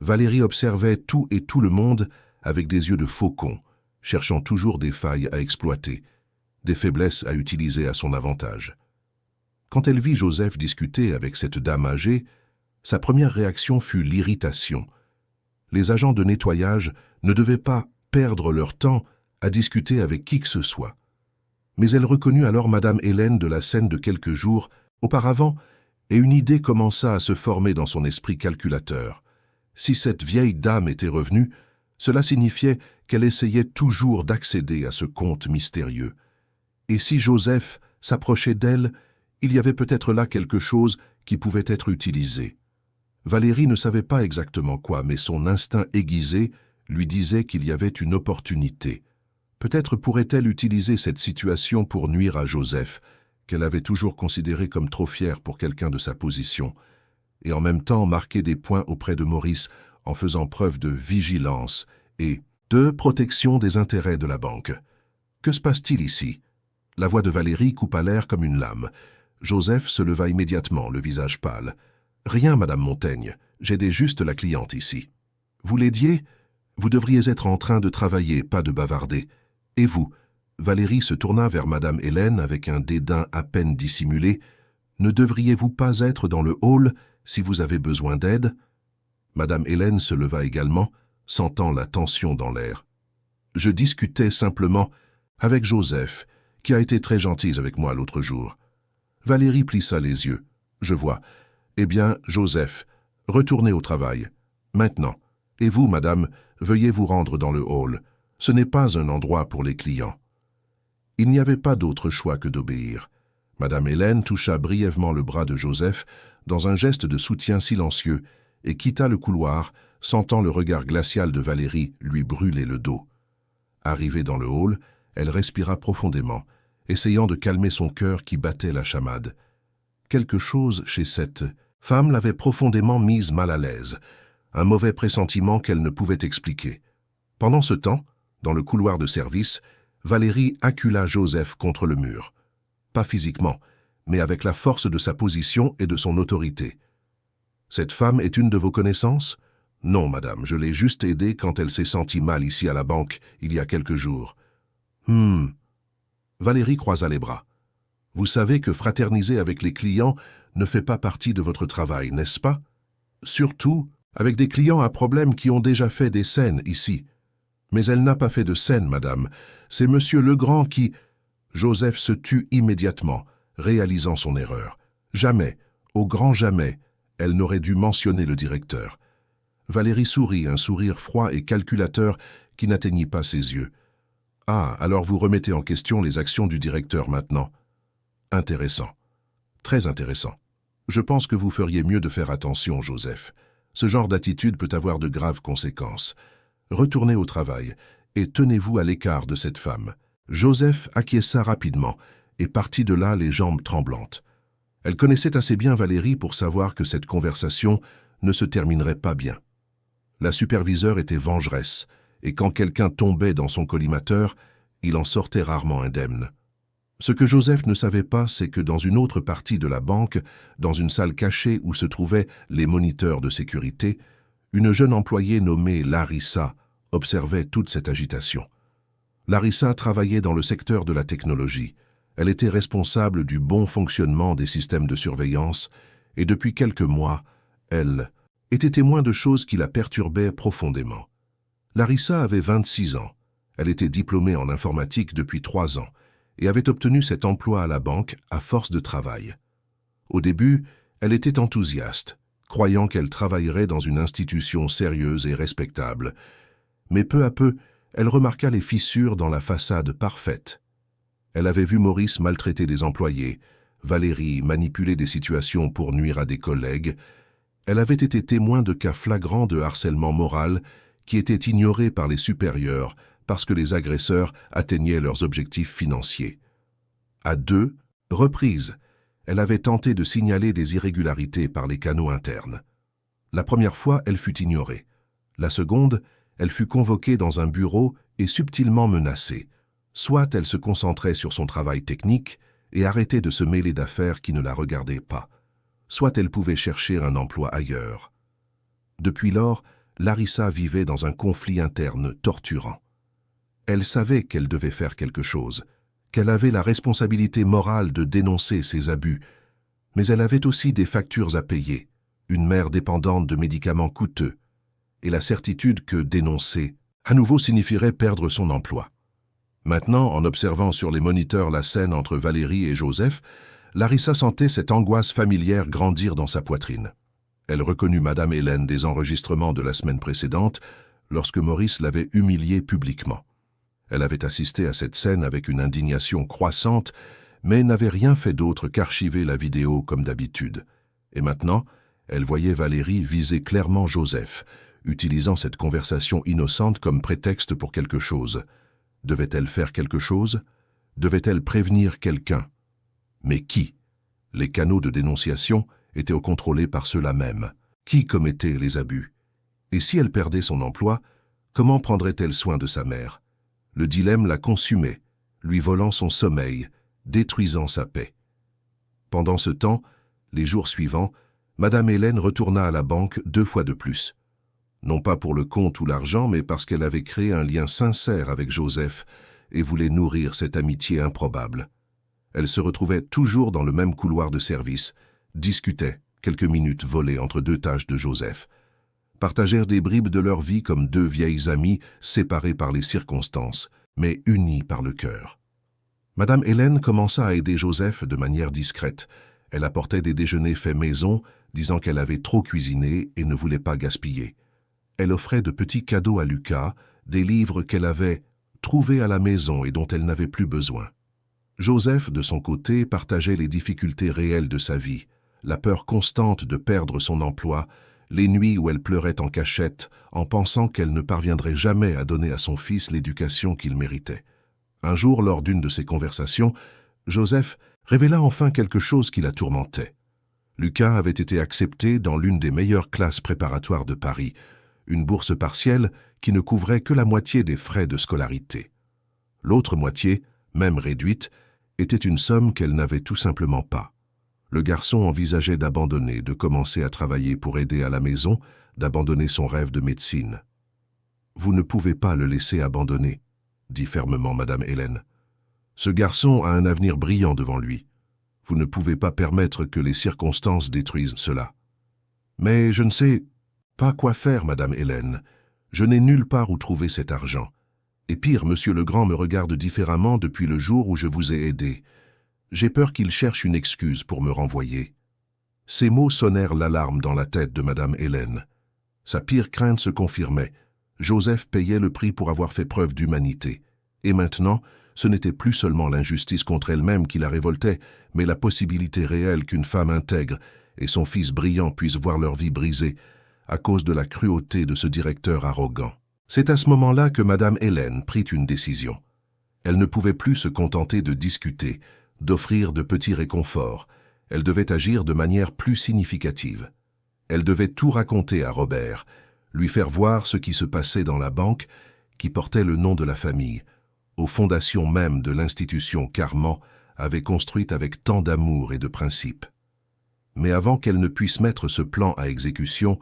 Valérie observait tout et tout le monde avec des yeux de faucon, cherchant toujours des failles à exploiter, des faiblesses à utiliser à son avantage. Quand elle vit Joseph discuter avec cette dame âgée, sa première réaction fut l'irritation. Les agents de nettoyage ne devaient pas perdre leur temps à discuter avec qui que ce soit. Mais elle reconnut alors Madame Hélène de la scène de quelques jours auparavant, et une idée commença à se former dans son esprit calculateur. Si cette vieille dame était revenue, cela signifiait qu'elle essayait toujours d'accéder à ce compte mystérieux. Et si Joseph s'approchait d'elle, il y avait peut-être là quelque chose qui pouvait être utilisé. Valérie ne savait pas exactement quoi, mais son instinct aiguisé lui disait qu'il y avait une opportunité. Peut-être pourrait-elle utiliser cette situation pour nuire à Joseph, qu'elle avait toujours considéré comme trop fier pour quelqu'un de sa position, et en même temps marquer des points auprès de Maurice en faisant preuve de vigilance et de protection des intérêts de la banque. Que se passe-t-il ici? La voix de Valérie coupa l'air comme une lame. Joseph se leva immédiatement, le visage pâle. « Rien, Madame Montaigne, j'aidais juste la cliente ici. »« Vous l'aidiez? Vous devriez être en train de travailler, pas de bavarder. Et vous ?» Valérie se tourna vers Madame Hélène avec un dédain à peine dissimulé. « Ne devriez-vous pas être dans le hall si vous avez besoin d'aide ?» Madame Hélène se leva également, sentant la tension dans l'air. « Je discutais simplement avec Joseph, qui a été très gentil avec moi l'autre jour. » Valérie plissa les yeux. « Je vois. Eh bien, Joseph, retournez au travail. Maintenant. Et vous, madame, veuillez vous rendre dans le hall. Ce n'est pas un endroit pour les clients. » Il n'y avait pas d'autre choix que d'obéir. Madame Hélène toucha brièvement le bras de Joseph dans un geste de soutien silencieux et quitta le couloir, sentant le regard glacial de Valérie lui brûler le dos. Arrivée dans le hall, elle respira profondément, essayant de calmer son cœur qui battait la chamade. Quelque chose chez cette femme l'avait profondément mise mal à l'aise, un mauvais pressentiment qu'elle ne pouvait expliquer. Pendant ce temps, dans le couloir de service, Valérie accula Joseph contre le mur. Pas physiquement, mais avec la force de sa position et de son autorité. « Cette femme est une de vos connaissances ? » ?»« Non, madame, je l'ai juste aidée quand elle s'est sentie mal ici à la banque, il y a quelques jours. » Valérie croisa les bras. « Vous savez que fraterniser avec les clients ne fait pas partie de votre travail, n'est-ce pas? Surtout avec des clients à problème qui ont déjà fait des scènes ici. » « Mais elle n'a pas fait de scène, madame. C'est monsieur Legrand qui... » Joseph se tut immédiatement, réalisant son erreur. Jamais, au grand jamais, elle n'aurait dû mentionner le directeur. Valérie sourit, un sourire froid et calculateur qui n'atteignit pas ses yeux. « Ah, alors vous remettez en question les actions du directeur maintenant. Intéressant. Très intéressant. Je pense que vous feriez mieux de faire attention, Joseph. Ce genre d'attitude peut avoir de graves conséquences. Retournez au travail et tenez-vous à l'écart de cette femme. » Joseph acquiesça rapidement et partit de là les jambes tremblantes. Elle connaissait assez bien Valérie pour savoir que cette conversation ne se terminerait pas bien. La superviseure était vengeresse, et quand quelqu'un tombait dans son collimateur, il en sortait rarement indemne. Ce que Joseph ne savait pas, c'est que dans une autre partie de la banque, dans une salle cachée où se trouvaient les moniteurs de sécurité, une jeune employée nommée Larissa observait toute cette agitation. Larissa travaillait dans le secteur de la technologie. Elle était responsable du bon fonctionnement des systèmes de surveillance et depuis quelques mois, elle était témoin de choses qui la perturbaient profondément. Larissa avait 26 ans. Elle était diplômée en informatique depuis 3 ans et avait obtenu cet emploi à la banque à force de travail. Au début, elle était enthousiaste, croyant qu'elle travaillerait dans une institution sérieuse et respectable. Mais peu à peu, elle remarqua les fissures dans la façade parfaite. Elle avait vu Maurice maltraiter des employés, Valérie manipuler des situations pour nuire à des collègues. Elle avait été témoin de cas flagrants de harcèlement moral qui étaient ignorés par les supérieurs parce que les agresseurs atteignaient leurs objectifs financiers. À 2 reprises, elle avait tenté de signaler des irrégularités par les canaux internes. La première fois, elle fut ignorée. La seconde, elle fut convoquée dans un bureau et subtilement menacée. Soit elle se concentrait sur son travail technique et arrêtait de se mêler d'affaires qui ne la regardaient pas, soit elle pouvait chercher un emploi ailleurs. Depuis lors, Larissa vivait dans un conflit interne torturant. Elle savait qu'elle devait faire quelque chose, qu'elle avait la responsabilité morale de dénoncer ces abus, mais elle avait aussi des factures à payer, une mère dépendante de médicaments coûteux, et la certitude que dénoncer à nouveau signifierait perdre son emploi. Maintenant, en observant sur les moniteurs la scène entre Valérie et Joseph, Larissa sentait cette angoisse familière grandir dans sa poitrine. Elle reconnut Madame Hélène des enregistrements de la semaine précédente, lorsque Maurice l'avait humiliée publiquement. Elle avait assisté à cette scène avec une indignation croissante, mais n'avait rien fait d'autre qu'archiver la vidéo comme d'habitude. Et maintenant, elle voyait Valérie viser clairement Joseph, utilisant cette conversation innocente comme prétexte pour quelque chose. Devait-elle faire quelque chose? Devait-elle prévenir quelqu'un? Mais qui? Les canaux de dénonciation étaient contrôlés par ceux-là même. Qui commettait les abus? Et si elle perdait son emploi, comment prendrait-elle soin de sa mère? Le dilemme la consumait, lui volant son sommeil, détruisant sa paix. Pendant ce temps, les jours suivants, Madame Hélène retourna à la banque 2 fois de plus. Non pas pour le compte ou l'argent, mais parce qu'elle avait créé un lien sincère avec Joseph et voulait nourrir cette amitié improbable. Elle se retrouvait toujours dans le même couloir de service, discutait, quelques minutes volées entre 2 tâches de Joseph, partagèrent des bribes de leur vie comme 2 vieilles amies séparées par les circonstances, mais unies par le cœur. Madame Hélène commença à aider Joseph de manière discrète. Elle apportait des déjeuners faits maison, disant qu'elle avait trop cuisiné et ne voulait pas gaspiller. Elle offrait de petits cadeaux à Lucas, des livres qu'elle avait trouvés à la maison et dont elle n'avait plus besoin. Joseph, de son côté, partageait les difficultés réelles de sa vie, la peur constante de perdre son emploi, les nuits où elle pleurait en cachette, en pensant qu'elle ne parviendrait jamais à donner à son fils l'éducation qu'il méritait. Un jour, lors d'une de ces conversations, Joseph révéla enfin quelque chose qui la tourmentait. Lucas avait été accepté dans l'une des meilleures classes préparatoires de Paris, une bourse partielle qui ne couvrait que la moitié des frais de scolarité. L'autre moitié, même réduite, était une somme qu'elle n'avait tout simplement pas. Le garçon envisageait d'abandonner, de commencer à travailler pour aider à la maison, d'abandonner son rêve de médecine. « Vous ne pouvez pas le laisser abandonner, » dit fermement Madame Hélène. « Ce garçon a un avenir brillant devant lui. Vous ne pouvez pas permettre que les circonstances détruisent cela. »« Mais je ne sais pas quoi faire, Madame Hélène. Je n'ai nulle part où trouver cet argent. Et pire, Monsieur Legrand me regarde différemment depuis le jour où je vous ai aidé. J'ai peur qu'il cherche une excuse pour me renvoyer. » Ces mots sonnèrent l'alarme dans la tête de Madame Hélène. Sa pire crainte se confirmait. Joseph payait le prix pour avoir fait preuve d'humanité. Et maintenant, ce n'était plus seulement l'injustice contre elle-même qui la révoltait, mais la possibilité réelle qu'une femme intègre et son fils brillant puissent voir leur vie brisée à cause de la cruauté de ce directeur arrogant. C'est à ce moment-là que Madame Hélène prit une décision. Elle ne pouvait plus se contenter de discuter, d'offrir de petits réconforts. Elle devait agir de manière plus significative. Elle devait tout raconter à Robert, lui faire voir ce qui se passait dans la banque qui portait le nom de la famille, aux fondations même de l'institution qu'Armand avait construite avec tant d'amour et de principe. Mais avant qu'elle ne puisse mettre ce plan à exécution,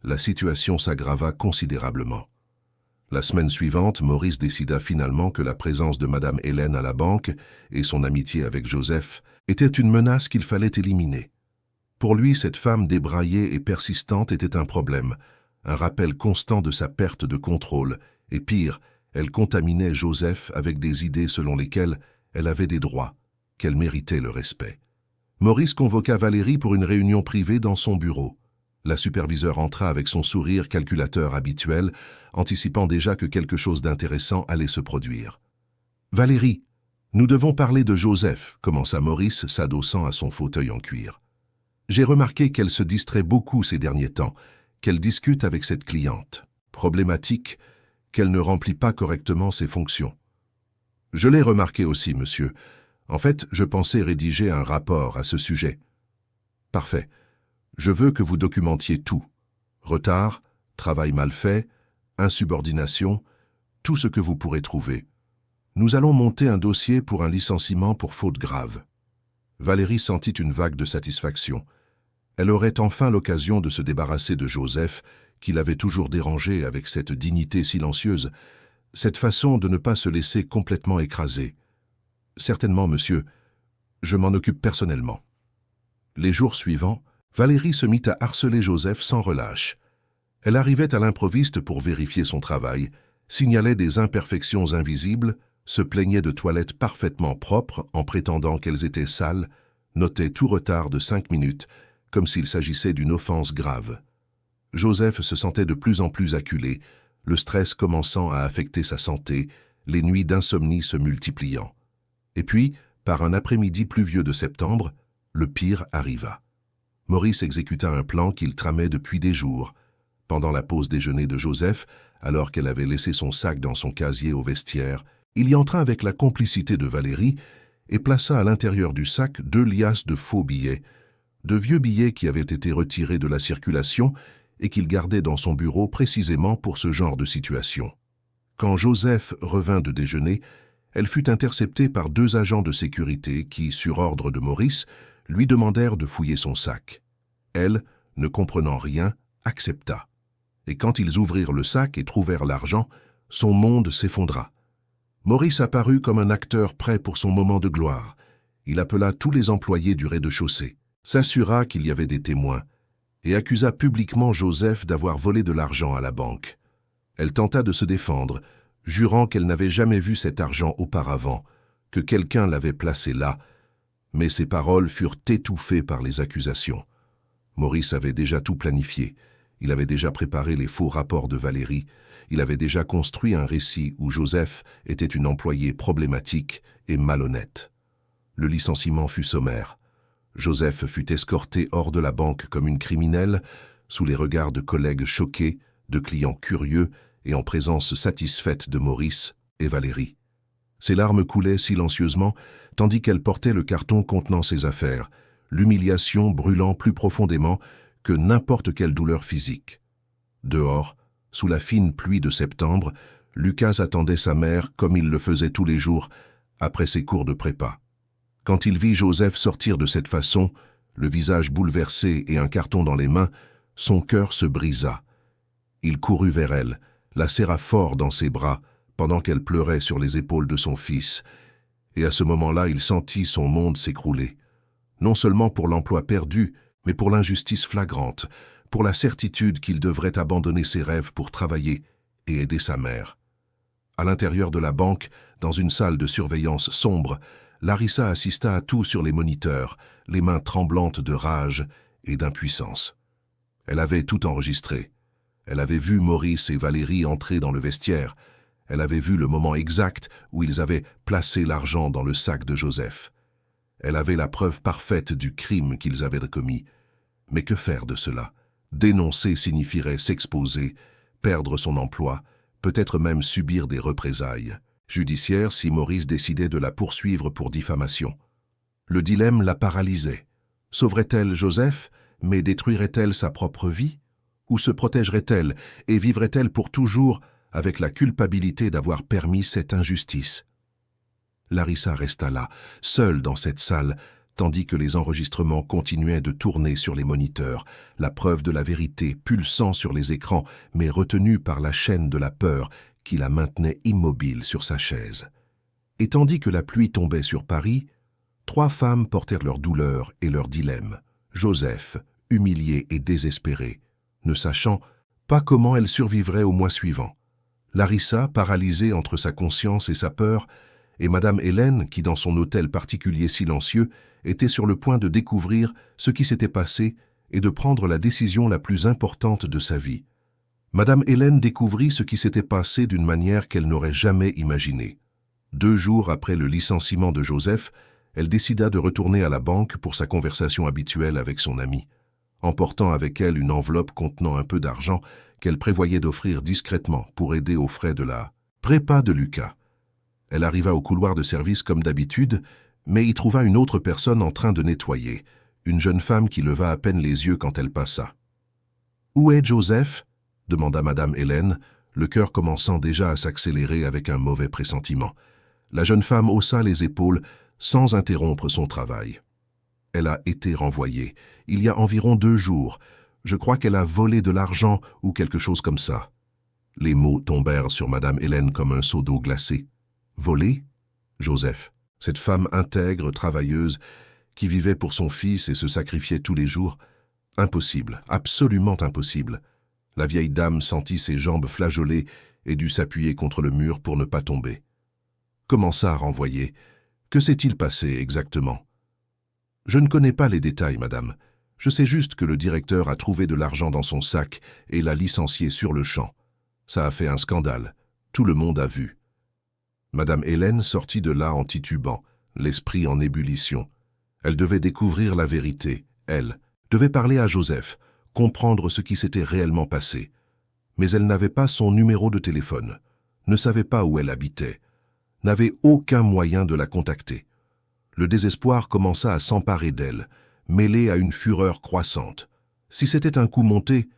la situation s'aggrava considérablement. La semaine suivante, Maurice décida finalement que la présence de Madame Hélène à la banque et son amitié avec Joseph était une menace qu'il fallait éliminer. Pour lui, cette femme débraillée et persistante était un problème, un rappel constant de sa perte de contrôle, et pire, elle contaminait Joseph avec des idées selon lesquelles elle avait des droits, qu'elle méritait le respect. Maurice convoqua Valérie pour une réunion privée dans son bureau. La superviseure entra avec son sourire calculateur habituel, anticipant déjà que quelque chose d'intéressant allait se produire. « Valérie, nous devons parler de Joseph », commença Maurice, s'adossant à son fauteuil en cuir. « J'ai remarqué qu'elle se distrait beaucoup ces derniers temps, qu'elle discute avec cette cliente. Problématique, qu'elle ne remplit pas correctement ses fonctions. »« Je l'ai remarqué aussi, monsieur. En fait, je pensais rédiger un rapport à ce sujet. »« Parfait. Je veux que vous documentiez tout. Retard, travail mal fait, insubordination, tout ce que vous pourrez trouver. Nous allons monter un dossier pour un licenciement pour faute grave. » Valérie sentit une vague de satisfaction. Elle aurait enfin l'occasion de se débarrasser de Joseph, qui l'avait toujours dérangé avec cette dignité silencieuse, cette façon de ne pas se laisser complètement écraser. « Certainement, monsieur. Je m'en occupe personnellement. » Les jours suivants, Valérie se mit à harceler Joseph sans relâche. Elle arrivait à l'improviste pour vérifier son travail. signalait des imperfections invisibles, se plaignait de toilettes parfaitement propres en prétendant qu'elles étaient sales, notait tout retard de 5 minutes, comme s'il s'agissait d'une offense grave. Joseph se sentait de plus en plus acculé, le stress commençant à affecter sa santé, les nuits d'insomnie se multipliant. Et puis, par un après-midi pluvieux de septembre, le pire arriva. Maurice exécuta un plan qu'il tramait depuis des jours. Pendant la pause déjeuner de Joseph, alors qu'elle avait laissé son sac dans son casier au vestiaire, il y entra avec la complicité de Valérie et plaça à l'intérieur du sac 2 liasses de faux billets, de vieux billets qui avaient été retirés de la circulation et qu'il gardait dans son bureau précisément pour ce genre de situation. Quand Joseph revint de déjeuner, elle fut interceptée par 2 agents de sécurité qui, sur ordre de Maurice, lui demandèrent de fouiller son sac. Elle, ne comprenant rien, accepta. Et quand ils ouvrirent le sac et trouvèrent l'argent, son monde s'effondra. Maurice apparut comme un acteur prêt pour son moment de gloire. Il appela tous les employés du rez-de-chaussée, s'assura qu'il y avait des témoins, et accusa publiquement Joseph d'avoir volé de l'argent à la banque. Elle tenta de se défendre, jurant qu'elle n'avait jamais vu cet argent auparavant, que quelqu'un l'avait placé là, mais ses paroles furent étouffées par les accusations. Maurice avait déjà tout planifié. Il avait déjà préparé les faux rapports de Valérie. Il avait déjà construit un récit où Joseph était une employée problématique et malhonnête. Le licenciement fut sommaire. Joseph fut escorté hors de la banque comme une criminelle, sous les regards de collègues choqués, de clients curieux et en présence satisfaite de Maurice et Valérie. Ses larmes coulaient silencieusement, tandis qu'elle portait le carton contenant ses affaires, l'humiliation brûlant plus profondément que n'importe quelle douleur physique. Dehors, sous la fine pluie de septembre, Lucas attendait sa mère comme il le faisait tous les jours après ses cours de prépa. Quand il vit Joseph sortir de cette façon, le visage bouleversé et un carton dans les mains, son cœur se brisa. Il courut vers elle, la serra fort dans ses bras, pendant qu'elle pleurait sur les épaules de son fils, et à ce moment-là il sentit son monde s'écrouler. Non seulement pour l'emploi perdu, mais pour l'injustice flagrante, pour la certitude qu'il devrait abandonner ses rêves pour travailler et aider sa mère. À l'intérieur de la banque, dans une salle de surveillance sombre, Larissa assista à tout sur les moniteurs, les mains tremblantes de rage et d'impuissance. Elle avait tout enregistré. Elle avait vu Maurice et Valérie entrer dans le vestiaire. Elle avait vu le moment exact où ils avaient placé l'argent dans le sac de Joseph. Elle avait la preuve parfaite du crime qu'ils avaient commis. Mais que faire de cela? Dénoncer signifierait s'exposer, perdre son emploi, peut-être même subir des représailles judiciaires si Maurice décidait de la poursuivre pour diffamation. Le dilemme la paralysait. Sauverait-elle Joseph, mais détruirait-elle sa propre vie? Ou se protégerait-elle et vivrait-elle pour toujours avec la culpabilité d'avoir permis cette injustice? Larissa resta là, seule dans cette salle, tandis que les enregistrements continuaient de tourner sur les moniteurs, la preuve de la vérité pulsant sur les écrans, mais retenue par la chaîne de la peur qui la maintenait immobile sur sa chaise. Et tandis que la pluie tombait sur Paris, 3 femmes portèrent leur douleur et leur dilemme. Joseph, humilié et désespéré, ne sachant pas comment elle survivrait au mois suivant. Larissa, paralysée entre sa conscience et sa peur, et Madame Hélène, qui dans son hôtel particulier silencieux, était sur le point de découvrir ce qui s'était passé et de prendre la décision la plus importante de sa vie. Madame Hélène découvrit ce qui s'était passé d'une manière qu'elle n'aurait jamais imaginée. 2 jours après le licenciement de Joseph, elle décida de retourner à la banque pour sa conversation habituelle avec son ami, emportant avec elle une enveloppe contenant un peu d'argent qu'elle prévoyait d'offrir discrètement pour aider aux frais de la prépa de Lucas. Elle arriva au couloir de service comme d'habitude, mais y trouva une autre personne en train de nettoyer, une jeune femme qui leva à peine les yeux quand elle passa. « Où est Joseph ?» demanda Madame Hélène, le cœur commençant déjà à s'accélérer avec un mauvais pressentiment. La jeune femme haussa les épaules sans interrompre son travail. « Elle a été renvoyée. Il y a environ 2 jours. Je crois qu'elle a volé de l'argent ou quelque chose comme ça. » Les mots tombèrent sur Madame Hélène comme un seau d'eau glacée. « Voler ?» Joseph, cette femme intègre, travailleuse, qui vivait pour son fils et se sacrifiait tous les jours. Impossible, absolument impossible. La vieille dame sentit ses jambes flageoler et dut s'appuyer contre le mur pour ne pas tomber. Comment ça, renvoyer? Que s'est-il passé exactement? Je ne connais pas les détails, madame. Je sais juste que le directeur a trouvé de l'argent dans son sac et l'a licencié sur le champ. Ça a fait un scandale. Tout le monde a vu. Madame Hélène sortit de là en titubant, l'esprit en ébullition. Elle devait découvrir la vérité, elle, devait parler à Joseph, comprendre ce qui s'était réellement passé. Mais elle n'avait pas son numéro de téléphone, ne savait pas où elle habitait, n'avait aucun moyen de la contacter. Le désespoir commença à s'emparer d'elle, mêlé à une fureur croissante. Si c'était un coup monté,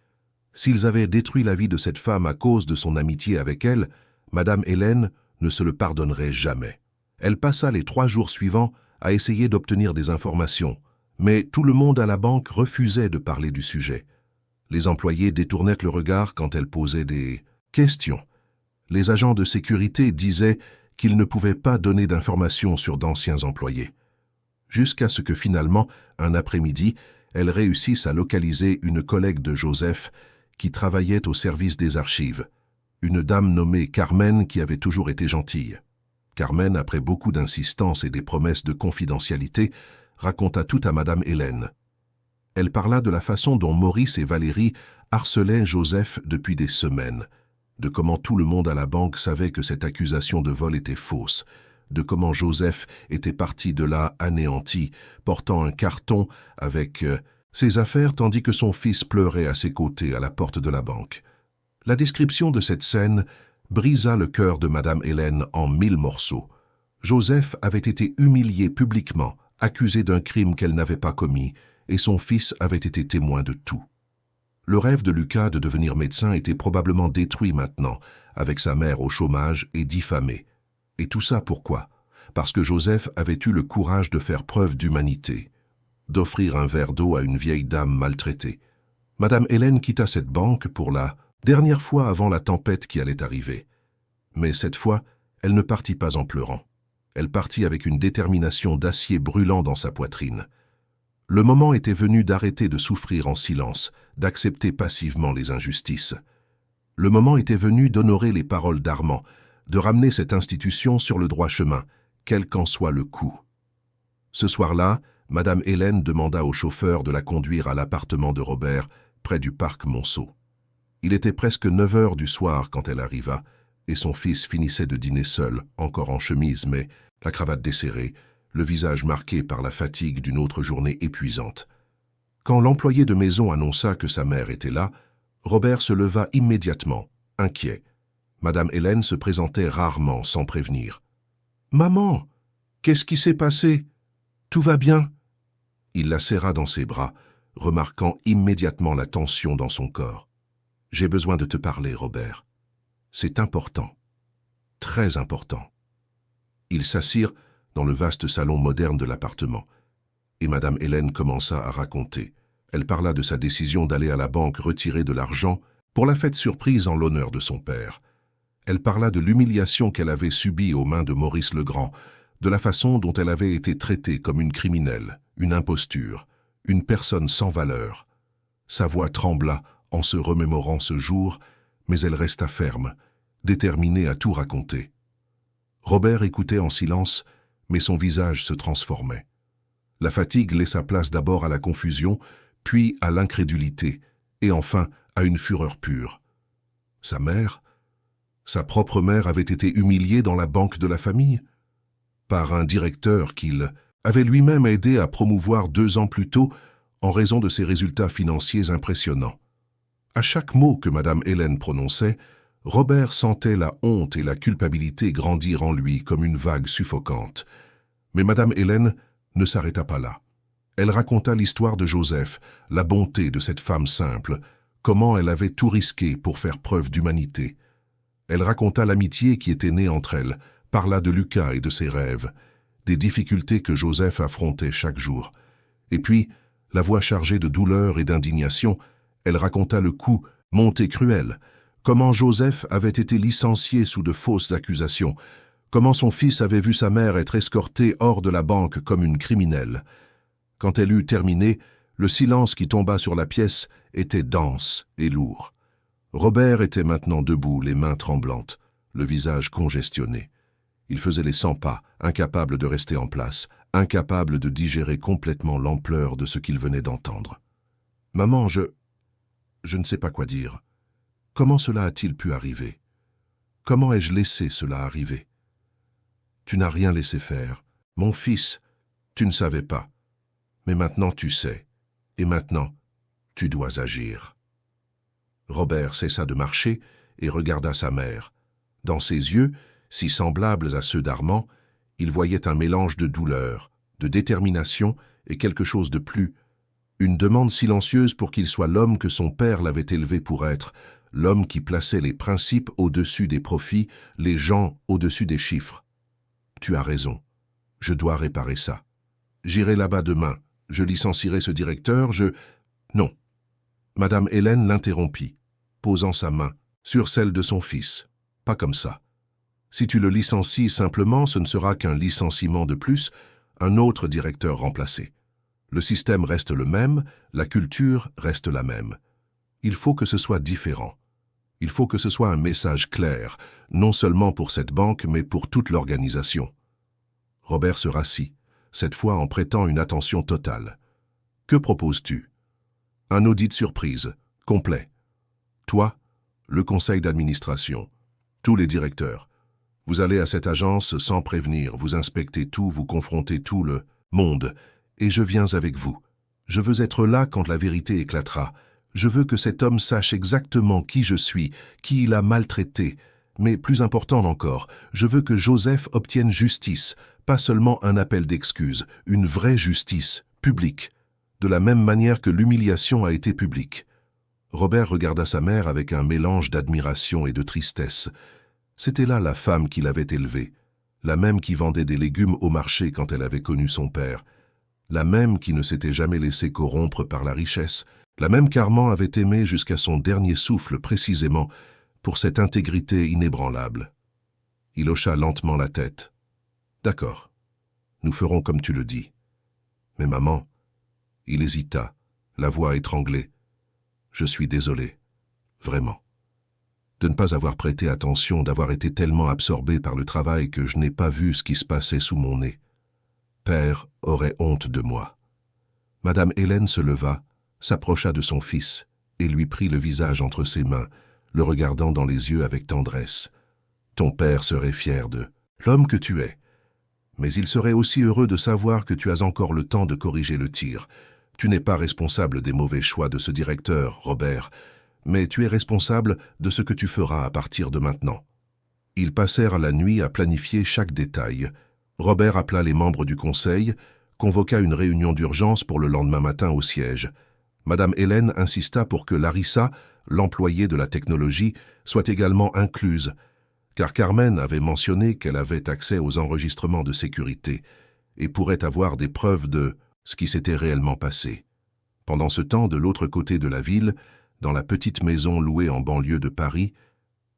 s'ils avaient détruit la vie de cette femme à cause de son amitié avec elle, Madame Hélène ne se le pardonnerait jamais. Elle passa les 3 jours suivants à essayer d'obtenir des informations, mais tout le monde à la banque refusait de parler du sujet. Les employés détournaient le regard quand elle posait des questions. Les agents de sécurité disaient qu'ils ne pouvaient pas donner d'informations sur d'anciens employés. Jusqu'à ce que finalement, un après-midi, elle réussisse à localiser une collègue de Joseph qui travaillait au service des archives, une dame nommée Carmen qui avait toujours été gentille. Carmen, après beaucoup d'insistance et des promesses de confidentialité, raconta tout à Madame Hélène. Elle parla de la façon dont Maurice et Valérie harcelaient Joseph depuis des semaines, de comment tout le monde à la banque savait que cette accusation de vol était fausse, de comment Joseph était parti de là anéanti, portant un carton avec ses affaires tandis que son fils pleurait à ses côtés à la porte de la banque. La description de cette scène brisa le cœur de Madame Hélène en 1000 morceaux. Joseph avait été humilié publiquement, accusé d'un crime qu'elle n'avait pas commis, et son fils avait été témoin de tout. Le rêve de Lucas de devenir médecin était probablement détruit maintenant, avec sa mère au chômage et diffamée. Et tout ça pourquoi? Parce que Joseph avait eu le courage de faire preuve d'humanité, d'offrir un verre d'eau à une vieille dame maltraitée. Madame Hélène quitta cette banque pour la dernière fois avant la tempête qui allait arriver. Mais cette fois, elle ne partit pas en pleurant. Elle partit avec une détermination d'acier brûlant dans sa poitrine. Le moment était venu d'arrêter de souffrir en silence, d'accepter passivement les injustices. Le moment était venu d'honorer les paroles d'Armand, de ramener cette institution sur le droit chemin, quel qu'en soit le coût. Ce soir-là, Madame Hélène demanda au chauffeur de la conduire à l'appartement de Robert, près du parc Monceau. Il était presque 9 heures du soir quand elle arriva, et son fils finissait de dîner seul, encore en chemise, mais la cravate desserrée, le visage marqué par la fatigue d'une autre journée épuisante. Quand l'employé de maison annonça que sa mère était là, Robert se leva immédiatement, inquiet. Madame Hélène se présentait rarement sans prévenir. « Maman, qu'est-ce qui s'est passé? Tout va bien ?» Il la serra dans ses bras, remarquant immédiatement la tension dans son corps. « J'ai besoin de te parler, Robert. C'est important. Très important. » Ils s'assirent dans le vaste salon moderne de l'appartement, et Madame Hélène commença à raconter. Elle parla de sa décision d'aller à la banque retirer de l'argent pour la fête surprise en l'honneur de son père. Elle parla de l'humiliation qu'elle avait subie aux mains de Maurice Legrand, de la façon dont elle avait été traitée comme une criminelle, une imposture, une personne sans valeur. Sa voix trembla en se remémorant ce jour, mais elle resta ferme, déterminée à tout raconter. Robert écoutait en silence, mais son visage se transformait. La fatigue laissa place d'abord à la confusion, puis à l'incrédulité, et enfin à une fureur pure. Sa mère, sa propre mère avait été humiliée dans la banque de la famille, par un directeur qu'il avait lui-même aidé à promouvoir 2 ans plus tôt en raison de ses résultats financiers impressionnants. À chaque mot que Madame Hélène prononçait, Robert sentait la honte et la culpabilité grandir en lui comme une vague suffocante. Mais Madame Hélène ne s'arrêta pas là. Elle raconta l'histoire de Joseph, la bonté de cette femme simple, comment elle avait tout risqué pour faire preuve d'humanité. Elle raconta l'amitié qui était née entre elles, parla de Lucas et de ses rêves, des difficultés que Joseph affrontait chaque jour. Et puis, la voix chargée de douleur et d'indignation, elle raconta le coup, monté cruel, comment Joseph avait été licencié sous de fausses accusations, comment son fils avait vu sa mère être escortée hors de la banque comme une criminelle. Quand elle eut terminé, le silence qui tomba sur la pièce était dense et lourd. Robert était maintenant debout, les mains tremblantes, le visage congestionné. Il faisait les 100 pas, incapable de rester en place, incapable de digérer complètement l'ampleur de ce qu'il venait d'entendre. « Maman, je ne sais pas quoi dire. Comment cela a-t-il pu arriver? Comment ai-je laissé cela arriver? Tu n'as rien laissé faire. Mon fils, tu ne savais pas. Mais maintenant tu sais. Et maintenant, tu dois agir. » Robert cessa de marcher et regarda sa mère. Dans ses yeux, si semblables à ceux d'Armand, il voyait un mélange de douleur, de détermination et quelque chose de plus, une demande silencieuse pour qu'il soit l'homme que son père l'avait élevé pour être, l'homme qui plaçait les principes au-dessus des profits, les gens au-dessus des chiffres. « Tu as raison. Je dois réparer ça. J'irai là-bas demain. Je licencierai ce directeur, Non. Madame Hélène l'interrompit, posant sa main sur celle de son fils. Pas comme ça. Si tu le licencies simplement, ce ne sera qu'un licenciement de plus, un autre directeur remplacé. Le système reste le même, la culture reste la même. Il faut que ce soit différent. Il faut que ce soit un message clair, non seulement pour cette banque, mais pour toute l'organisation. Robert se rassit, cette fois en prêtant une attention totale. « Que proposes-tu » ? « Un audit surprise, complet. Toi, le conseil d'administration, tous les directeurs. Vous allez à cette agence sans prévenir, vous inspectez tout, vous confrontez tout le monde, et je viens avec vous. Je veux être là quand la vérité éclatera. Je veux que cet homme sache exactement qui je suis, qui il a maltraité. Mais plus important encore, je veux que Joseph obtienne justice, pas seulement un appel d'excuses, une vraie justice, publique, de la même manière que l'humiliation a été publique. » Robert regarda sa mère avec un mélange d'admiration et de tristesse. C'était là la femme qu'il avait élevée, la même qui vendait des légumes au marché quand elle avait connu son père, la même qui ne s'était jamais laissée corrompre par la richesse, la même qu'Armand avait aimée jusqu'à son dernier souffle précisément pour cette intégrité inébranlable. Il hocha lentement la tête. « D'accord, nous ferons comme tu le dis. Mais maman... » Il hésita, la voix étranglée. « Je suis désolé, vraiment. De ne pas avoir prêté attention, d'avoir été tellement absorbé par le travail que je n'ai pas vu ce qui se passait sous mon nez. Père aurait honte de moi. » Madame Hélène se leva, s'approcha de son fils et lui prit le visage entre ses mains, le regardant dans les yeux avec tendresse. « Ton père serait fier de l'homme que tu es. Mais il serait aussi heureux de savoir que tu as encore le temps de corriger le tir. Tu n'es pas responsable des mauvais choix de ce directeur, Robert, mais tu es responsable de ce que tu feras à partir de maintenant. » Ils passèrent la nuit à planifier chaque détail. Robert appela les membres du conseil, convoqua une réunion d'urgence pour le lendemain matin au siège. Madame Hélène insista pour que Larissa, l'employée de la technologie, soit également incluse, car Carmen avait mentionné qu'elle avait accès aux enregistrements de sécurité et pourrait avoir des preuves de ce qui s'était réellement passé. Pendant ce temps, de l'autre côté de la ville, dans la petite maison louée en banlieue de Paris,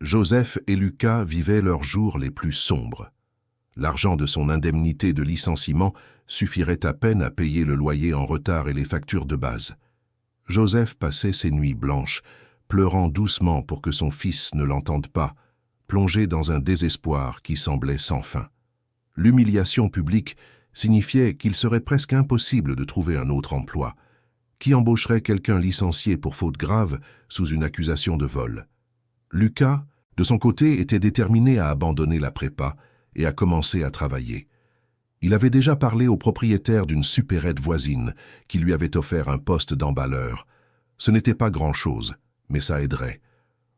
Joseph et Lucas vivaient leurs jours les plus sombres. L'argent de son indemnité de licenciement suffirait à peine à payer le loyer en retard et les factures de base. Joseph passait ses nuits blanches, pleurant doucement pour que son fils ne l'entende pas, plongé dans un désespoir qui semblait sans fin. L'humiliation publique signifiait qu'il serait presque impossible de trouver un autre emploi. Qui embaucherait quelqu'un licencié pour faute grave sous une accusation de vol? Lucas, de son côté, était déterminé à abandonner la prépa et à commencer à travailler. Il avait déjà parlé au propriétaire d'une supérette voisine qui lui avait offert un poste d'emballeur. Ce n'était pas grand-chose, mais ça aiderait.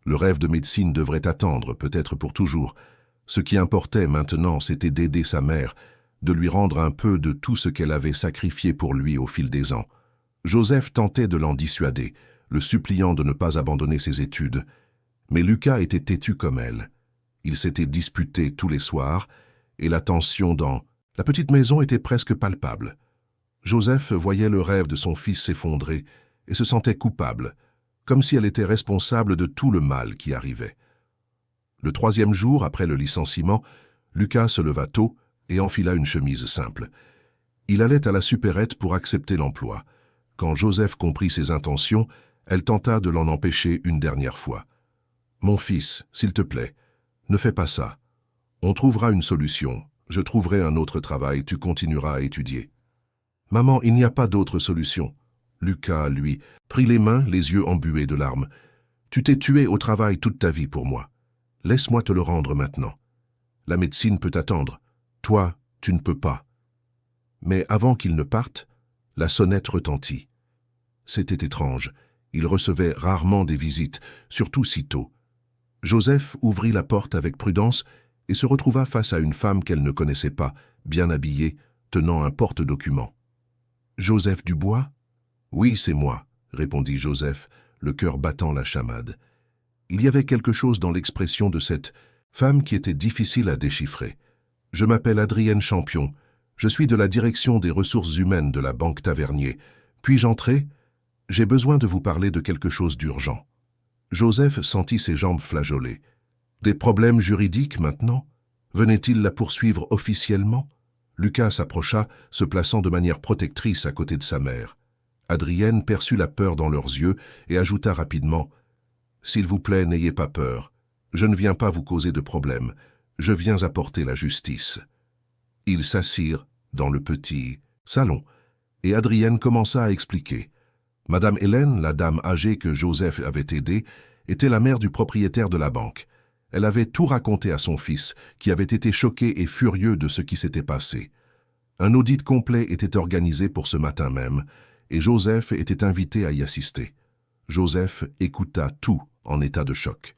Le rêve de médecine devrait attendre, peut-être pour toujours. Ce qui importait maintenant, c'était d'aider sa mère, de lui rendre un peu de tout ce qu'elle avait sacrifié pour lui au fil des ans. Joseph tentait de l'en dissuader, le suppliant de ne pas abandonner ses études. Mais Lucas était têtu comme elle. Ils s'étaient disputés tous les soirs, et la tension dans la petite maison était presque palpable. Joseph voyait le rêve de son fils s'effondrer et se sentait coupable, comme si elle était responsable de tout le mal qui arrivait. Le 3e jour après le licenciement, Lucas se leva tôt et enfila une chemise simple. Il allait à la supérette pour accepter l'emploi. Quand Joseph comprit ses intentions, elle tenta de l'en empêcher une dernière fois. Mon fils, s'il te plaît, ne fais pas ça. On trouvera une solution. Je trouverai un autre travail, tu continueras à étudier. Maman, il n'y a pas d'autre solution. Lucas, lui, prit les mains, les yeux embués de larmes. Tu t'es tué au travail toute ta vie pour moi. Laisse-moi te le rendre maintenant. La médecine peut attendre. Toi, tu ne peux pas. Mais avant qu'il ne parte, la sonnette retentit. C'était étrange. Il recevait rarement des visites, surtout si tôt. Joseph ouvrit la porte avec prudence et se retrouva face à une femme qu'elle ne connaissait pas, bien habillée, tenant un porte-document. « Joseph Dubois ?»« Oui, c'est moi, » répondit Joseph, le cœur battant la chamade. Il y avait quelque chose dans l'expression de cette femme qui était difficile à déchiffrer. « Je m'appelle Adrienne Champion. Je suis de la direction des ressources humaines de la Banque Tavernier. Puis-je entrer ? J'ai besoin de vous parler de quelque chose d'urgent. » Joseph sentit ses jambes flageoler. Des problèmes juridiques maintenant? Venait-il la poursuivre officiellement? Lucas s'approcha, se plaçant de manière protectrice à côté de sa mère. Adrienne perçut la peur dans leurs yeux et ajouta rapidement « S'il vous plaît, n'ayez pas peur. Je ne viens pas vous causer de problème. Je viens apporter la justice. » Ils s'assirent dans le petit salon et Adrienne commença à expliquer. Madame Hélène, la dame âgée que Joseph avait aidée, était la mère du propriétaire de la banque. Elle avait tout raconté à son fils, qui avait été choqué et furieux de ce qui s'était passé. Un audit complet était organisé pour ce matin même, et Joseph était invité à y assister. Joseph écouta tout en état de choc.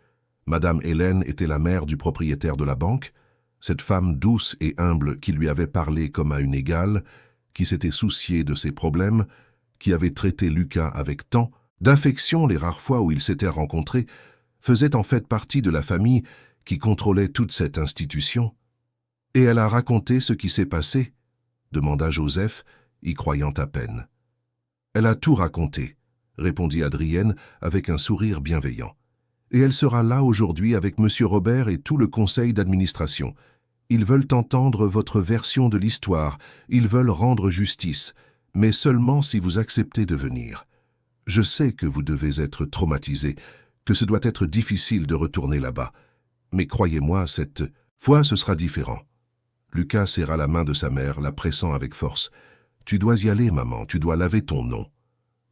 Madame Hélène était la mère du propriétaire de la banque, cette femme douce et humble qui lui avait parlé comme à une égale, qui s'était souciée de ses problèmes, qui avait traité Lucas avec tant d'affection les rares fois où ils s'étaient rencontrés, faisait en fait partie de la famille qui contrôlait toute cette institution. « Et elle a raconté ce qui s'est passé ?» demanda Joseph, y croyant à peine. « Elle a tout raconté », répondit Adrienne avec un sourire bienveillant. « Et elle sera là aujourd'hui avec M. Robert et tout le conseil d'administration. Ils veulent entendre votre version de l'histoire, ils veulent rendre justice, mais seulement si vous acceptez de venir. Je sais que vous devez être traumatisé, que ce doit être difficile de retourner là-bas. Mais croyez-moi, cette fois ce sera différent. » Lucas serra la main de sa mère, la pressant avec force. « Tu dois y aller, maman, tu dois laver ton nom. »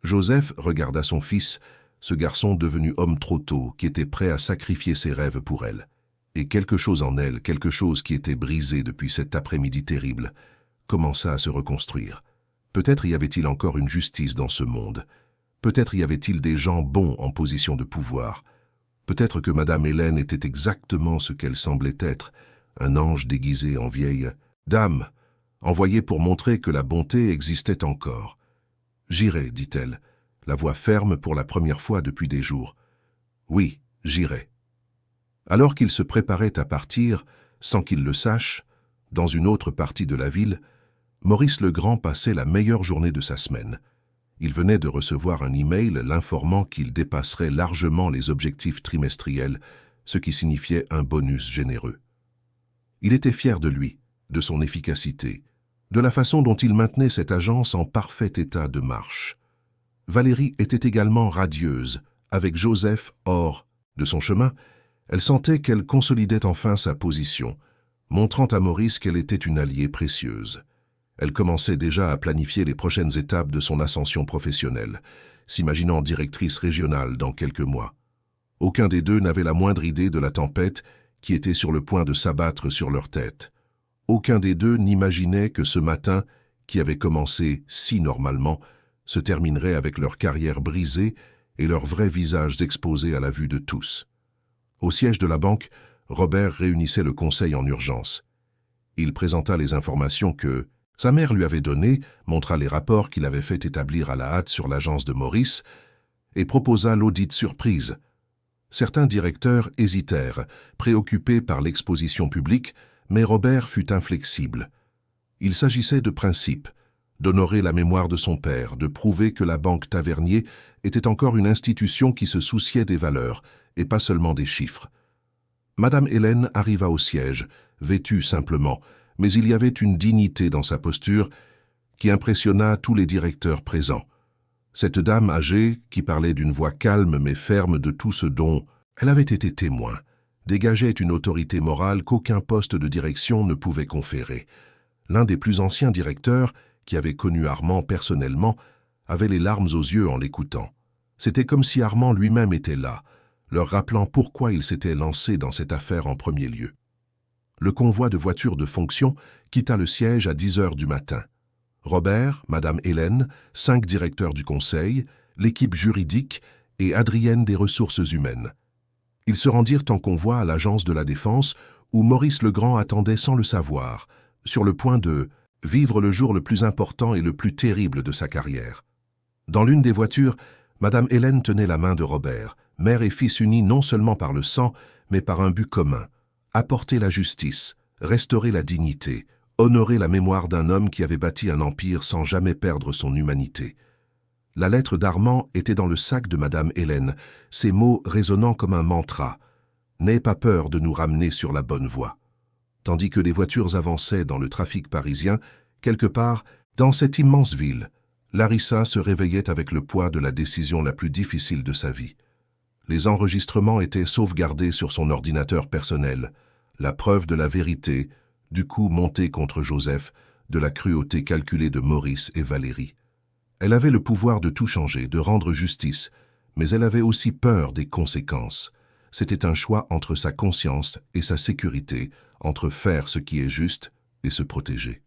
Joseph regarda son fils, ce garçon devenu homme trop tôt, qui était prêt à sacrifier ses rêves pour elle. Et quelque chose en elle, quelque chose qui était brisé depuis cet après-midi terrible, commença à se reconstruire. Peut-être y avait-il encore une justice dans ce monde. Peut-être y avait-il des gens bons en position de pouvoir. Peut-être que Madame Hélène était exactement ce qu'elle semblait être, un ange déguisé en vieille dame, envoyé pour montrer que la bonté existait encore. « J'irai, dit-elle, la voix ferme pour la première fois depuis des jours. « Oui, j'irai. » Alors qu'il se préparait à partir, sans qu'il le sache, dans une autre partie de la ville, Maurice Legrand passait la meilleure journée de sa semaine. Il venait de recevoir un email l'informant qu'il dépasserait largement les objectifs trimestriels, ce qui signifiait un bonus généreux. Il était fier de lui, de son efficacité, de la façon dont il maintenait cette agence en parfait état de marche. Valérie était également radieuse, avec Joseph hors de son chemin. Elle sentait qu'elle consolidait enfin sa position, montrant à Maurice qu'elle était une alliée précieuse. Elle commençait déjà à planifier les prochaines étapes de son ascension professionnelle, s'imaginant directrice régionale dans quelques mois. Aucun des deux n'avait la moindre idée de la tempête qui était sur le point de s'abattre sur leur tête. Aucun des deux n'imaginait que ce matin, qui avait commencé si normalement, se terminerait avec leur carrière brisée et leurs vrais visages exposés à la vue de tous. Au siège de la banque, Robert réunissait le conseil en urgence. Il présenta les informations que sa mère lui avait données, montra les rapports qu'il avait fait établir à la hâte sur l'agence de Maurice et proposa l'audit surprise. Certains directeurs hésitèrent, préoccupés par l'exposition publique, mais Robert fut inflexible. Il s'agissait de principes, d'honorer la mémoire de son père, de prouver que la Banque Tavernier était encore une institution qui se souciait des valeurs, et pas seulement des chiffres. Madame Hélène arriva au siège, vêtue simplement, mais il y avait une dignité dans sa posture qui impressionna tous les directeurs présents. Cette dame âgée, qui parlait d'une voix calme mais ferme de tout ce dont Elle avait été témoin, dégageait une autorité morale qu'aucun poste de direction ne pouvait conférer. L'un des plus anciens directeurs, qui avait connu Armand personnellement, avait les larmes aux yeux en l'écoutant. C'était comme si Armand lui-même était là, leur rappelant pourquoi il s'était lancé dans cette affaire en premier lieu. Le convoi de voitures de fonction quitta le siège à 10 heures du matin. Robert, Madame Hélène, 5 directeurs du conseil, l'équipe juridique et Adrienne des ressources humaines. Ils se rendirent en convoi à l'agence de la Défense où Maurice Legrand attendait sans le savoir, sur le point de vivre le jour le plus important et le plus terrible de sa carrière. Dans l'une des voitures, Madame Hélène tenait la main de Robert, mère et fils unis non seulement par le sang, mais par un but commun: apporter la justice, restaurer la dignité, honorer la mémoire d'un homme qui avait bâti un empire sans jamais perdre son humanité. La lettre d'Armand était dans le sac de Madame Hélène, ces mots résonnant comme un mantra: « N'aie pas peur de nous ramener sur la bonne voie ». Tandis que les voitures avançaient dans le trafic parisien, quelque part, dans cette immense ville, Larissa se réveillait avec le poids de la décision la plus difficile de sa vie. Les enregistrements étaient sauvegardés sur son ordinateur personnel, la preuve de la vérité, du coup monté contre Joseph, de la cruauté calculée de Maurice et Valérie. Elle avait le pouvoir de tout changer, de rendre justice, mais elle avait aussi peur des conséquences. C'était un choix entre sa conscience et sa sécurité, entre faire ce qui est juste et se protéger.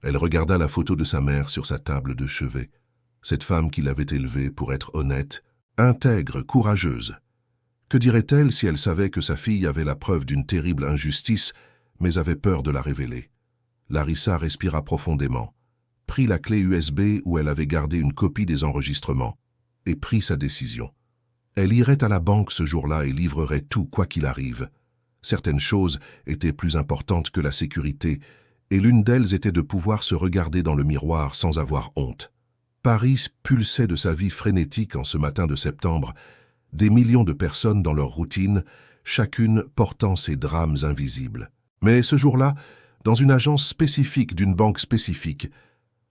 Elle regarda la photo de sa mère sur sa table de chevet, cette femme qui l'avait élevée pour être honnête, intègre, courageuse. Que dirait-elle si elle savait que sa fille avait la preuve d'une terrible injustice, mais avait peur de la révéler? Larissa respira profondément, prit la clé USB où elle avait gardé une copie des enregistrements, et prit sa décision. Elle irait à la banque ce jour-là et livrerait tout quoi qu'il arrive. Certaines choses étaient plus importantes que la sécurité, et l'une d'elles était de pouvoir se regarder dans le miroir sans avoir honte. Paris pulsait de sa vie frénétique en ce matin de septembre, des millions de personnes dans leur routine, chacune portant ses drames invisibles. Mais ce jour-là, dans une agence spécifique d'une banque spécifique,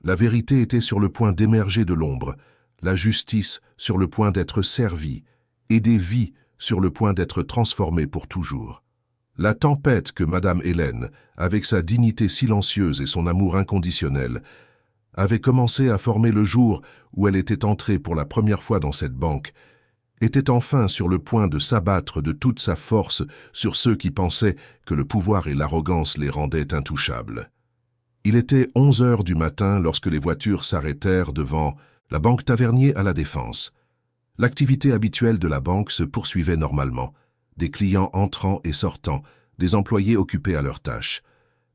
la vérité était sur le point d'émerger de l'ombre, la justice sur le point d'être servie, et des vies sur le point d'être transformées pour toujours. La tempête que Madame Hélène, avec sa dignité silencieuse et son amour inconditionnel, avait commencé à former le jour où elle était entrée pour la première fois dans cette banque, était enfin sur le point de s'abattre de toute sa force sur ceux qui pensaient que le pouvoir et l'arrogance les rendaient intouchables. Il était 11 heures du matin lorsque les voitures s'arrêtèrent devant la banque Tavernier à la Défense. L'activité habituelle de la banque se poursuivait normalement. Des clients entrant et sortant, des employés occupés à leurs tâches.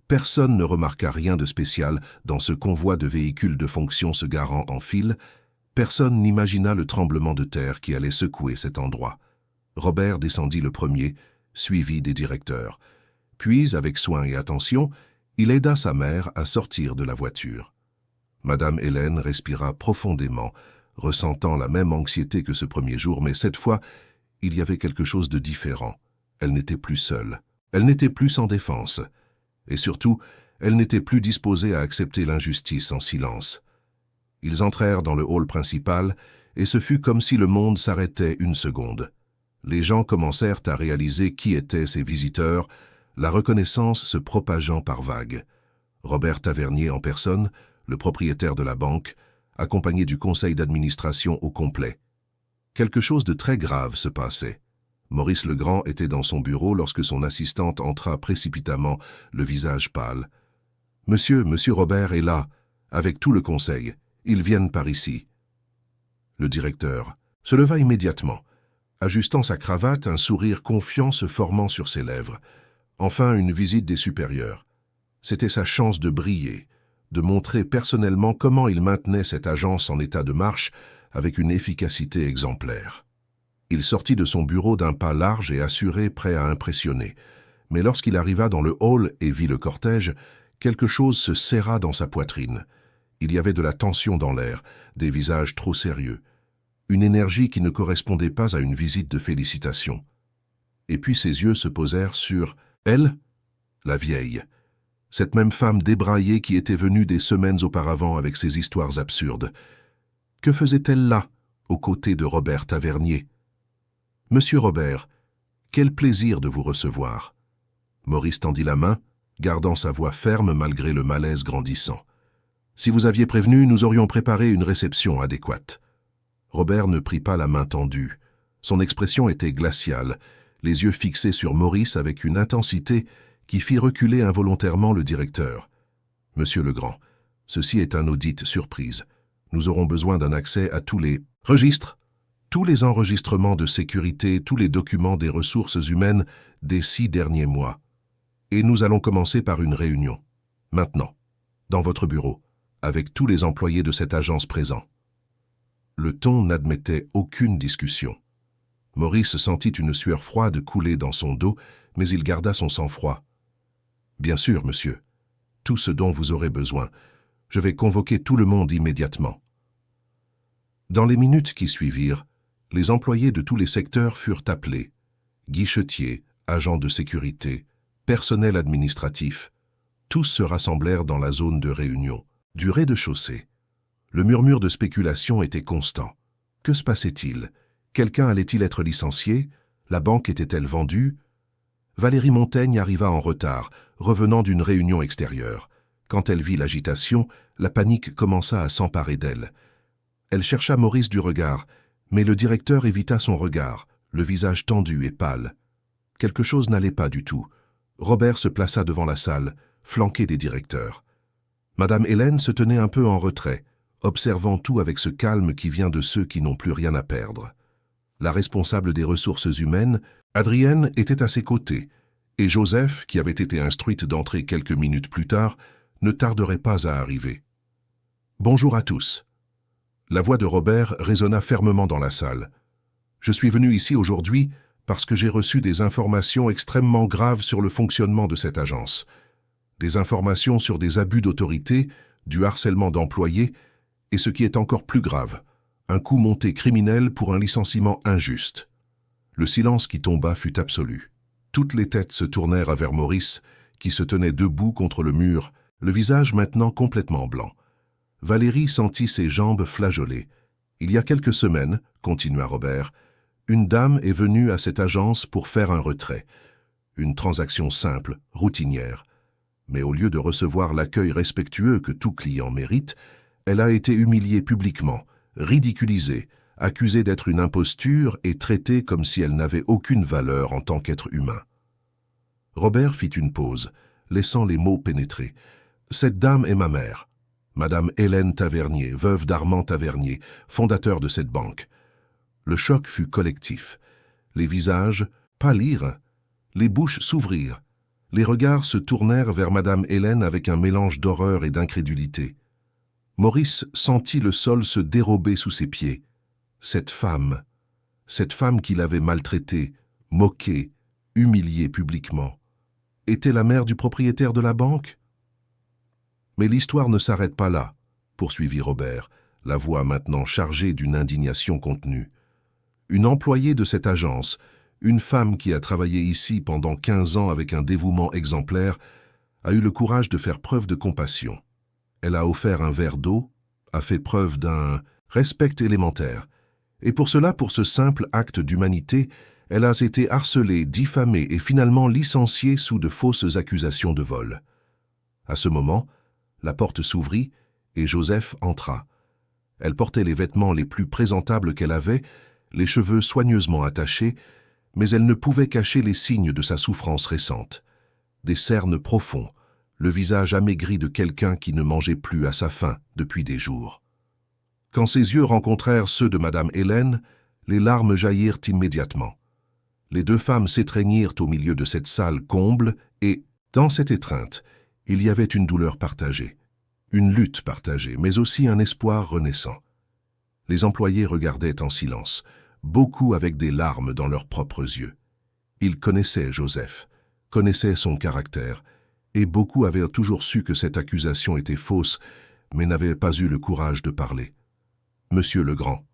Personne ne remarqua rien de spécial dans ce convoi de véhicules de fonction se garant en file. Personne n'imagina le tremblement de terre qui allait secouer cet endroit. Robert descendit le premier, suivi des directeurs. Puis, avec soin et attention, il aida sa mère à sortir de la voiture. Madame Hélène respira profondément, ressentant la même anxiété que ce premier jour, mais cette fois, il y avait quelque chose de différent. Elle n'était plus seule. Elle n'était plus sans défense. Et surtout, elle n'était plus disposée à accepter l'injustice en silence. Ils entrèrent dans le hall principal, et ce fut comme si le monde s'arrêtait une seconde. Les gens commencèrent à réaliser qui étaient ces visiteurs, la reconnaissance se propageant par vagues. Robert Tavernier en personne, le propriétaire de la banque, accompagné du conseil d'administration au complet. Quelque chose de très grave se passait. Maurice Legrand était dans son bureau lorsque son assistante entra précipitamment, le visage pâle. « Monsieur Robert est là, avec tout le conseil. Ils viennent par ici. » Le directeur se leva immédiatement, ajustant sa cravate, un sourire confiant se formant sur ses lèvres. Enfin, une visite des supérieurs. C'était sa chance de briller, de montrer personnellement comment il maintenait cette agence en état de marche avec une efficacité exemplaire. Il sortit de son bureau d'un pas large et assuré, prêt à impressionner. Mais lorsqu'il arriva dans le hall et vit le cortège, quelque chose se serra dans sa poitrine. Il y avait de la tension dans l'air, des visages trop sérieux, une énergie qui ne correspondait pas à une visite de félicitations. Et puis ses yeux se posèrent sur elle, la vieille, cette même femme débraillée qui était venue des semaines auparavant avec ses histoires absurdes. Que faisait-elle là, aux côtés de Robert Tavernier? « Monsieur Robert, Quel plaisir de vous recevoir. » Maurice tendit la main, gardant sa voix ferme malgré le malaise grandissant. « Si vous aviez prévenu, nous aurions préparé une réception adéquate. » Robert ne prit pas la main tendue. Son expression était glaciale, les yeux fixés sur Maurice avec une intensité qui fit reculer involontairement le directeur. « Monsieur Legrand, ceci est un audit surprise. Nous aurons besoin d'un accès à tous les registres, tous les enregistrements de sécurité, tous les documents des ressources humaines des 6 derniers mois. Et nous allons commencer par une réunion. Maintenant, dans votre bureau, avec tous les employés de cette agence présents. » Le ton n'admettait aucune discussion. Maurice sentit une sueur froide couler dans son dos, mais il garda son sang-froid. « Bien sûr, monsieur. Tout ce dont vous aurez besoin. Je vais convoquer tout le monde immédiatement. » Dans les minutes qui suivirent, les employés de tous les secteurs furent appelés. Guichetiers, agents de sécurité, personnel administratif. Tous se rassemblèrent dans la zone de réunion, du rez-de-chaussée. Le murmure de spéculation était constant. Que se passait-il? Quelqu'un allait-il être licencié? La banque était-elle vendue? Valérie Montaigne arriva en retard, revenant d'une réunion extérieure. Quand elle vit l'agitation, la panique commença à s'emparer d'elle. Elle chercha Maurice du regard, mais le directeur évita son regard, le visage tendu et pâle. Quelque chose n'allait pas du tout. Robert se plaça devant la salle, flanqué des directeurs. Madame Hélène se tenait un peu en retrait, observant tout avec ce calme qui vient de ceux qui n'ont plus rien à perdre. La responsable des ressources humaines, Adrienne, était à ses côtés, et Joseph, qui avait été instruite d'entrer quelques minutes plus tard, ne tarderait pas à arriver. « Bonjour à tous. » La voix de Robert résonna fermement dans la salle. « Je suis venu ici aujourd'hui parce que j'ai reçu des informations extrêmement graves sur le fonctionnement de cette agence. Des informations sur des abus d'autorité, du harcèlement d'employés, et ce qui est encore plus grave, un coup monté criminel pour un licenciement injuste. » Le silence qui tomba fut absolu. Toutes les têtes se tournèrent vers Maurice, qui se tenait debout contre le mur, le visage maintenant complètement blanc. Valérie sentit ses jambes flageoler. « Il y a quelques semaines, » continua Robert, « une dame est venue à cette agence pour faire un retrait. Une transaction simple, routinière. Mais au lieu de recevoir l'accueil respectueux que tout client mérite, elle a été humiliée publiquement, ridiculisée, accusée d'être une imposture et traitée comme si elle n'avait aucune valeur en tant qu'être humain. » Robert fit une pause, laissant les mots pénétrer. « Cette dame est ma mère. Madame Hélène Tavernier, veuve d'Armand Tavernier, fondateur de cette banque. » Le choc fut collectif. Les visages pâlirent, les bouches s'ouvrirent. Les regards se tournèrent vers Madame Hélène avec un mélange d'horreur et d'incrédulité. Maurice sentit le sol se dérober sous ses pieds. Cette femme qu'il avait maltraitée, moquée, humiliée publiquement, était la mère du propriétaire de la banque? Mais l'histoire ne s'arrête pas là, poursuivit Robert, la voix maintenant chargée d'une indignation contenue. Une employée de cette agence, une femme qui a travaillé ici pendant 15 ans avec un dévouement exemplaire, a eu le courage de faire preuve de compassion. Elle a offert un verre d'eau, a fait preuve d'un respect élémentaire. Et pour cela, pour ce simple acte d'humanité, elle a été harcelée, diffamée et finalement licenciée sous de fausses accusations de vol. À ce moment, la porte s'ouvrit et Joseph entra. Elle portait les vêtements les plus présentables qu'elle avait, les cheveux soigneusement attachés, mais elle ne pouvait cacher les signes de sa souffrance récente. Des cernes profonds, le visage amaigri de quelqu'un qui ne mangeait plus à sa faim depuis des jours. Quand ses yeux rencontrèrent ceux de Madame Hélène, les larmes jaillirent immédiatement. Les deux femmes s'étreignirent au milieu de cette salle comble et, dans cette étreinte, il y avait une douleur partagée, une lutte partagée, mais aussi un espoir renaissant. Les employés regardaient en silence, beaucoup avec des larmes dans leurs propres yeux. Ils connaissaient Joseph, connaissaient son caractère, et beaucoup avaient toujours su que cette accusation était fausse, mais n'avaient pas eu le courage de parler. « Monsieur Legrand »,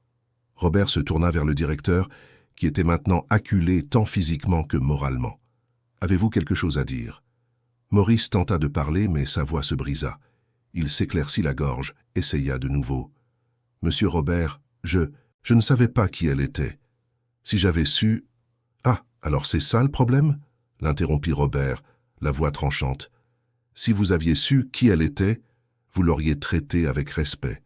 Robert se tourna vers le directeur, qui était maintenant acculé tant physiquement que moralement. « Avez-vous quelque chose à dire ?» Maurice tenta de parler, mais sa voix se brisa. Il s'éclaircit la gorge, essaya de nouveau. « Monsieur Robert, je ne savais pas qui elle était. Si j'avais su... » « Ah, Alors c'est ça le problème? L'interrompit Robert, la voix tranchante. Si vous aviez su qui elle était, vous l'auriez traitée avec respect.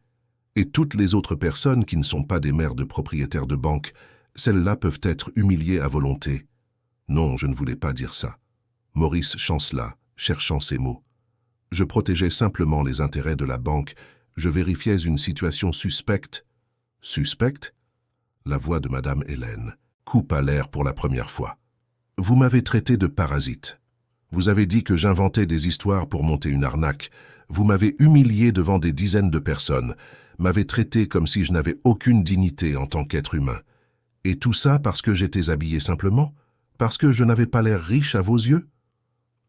Et toutes les autres personnes qui ne sont pas des mères de propriétaires de banque, celles-là peuvent être humiliées à volonté. Non, je ne voulais pas dire ça. Maurice chancela, cherchant ses mots. Je protégeais simplement les intérêts de la banque, je vérifiais une situation suspecte. Suspecte? La voix de Madame Hélène coupa l'air pour la première fois. Vous m'avez traité de parasite. Vous avez dit que j'inventais des histoires pour monter une arnaque. Vous m'avez humilié devant des dizaines de personnes, m'avez traité comme si je n'avais aucune dignité en tant qu'être humain. Et tout ça parce que j'étais habillé simplement? Parce que je n'avais pas l'air riche à vos yeux?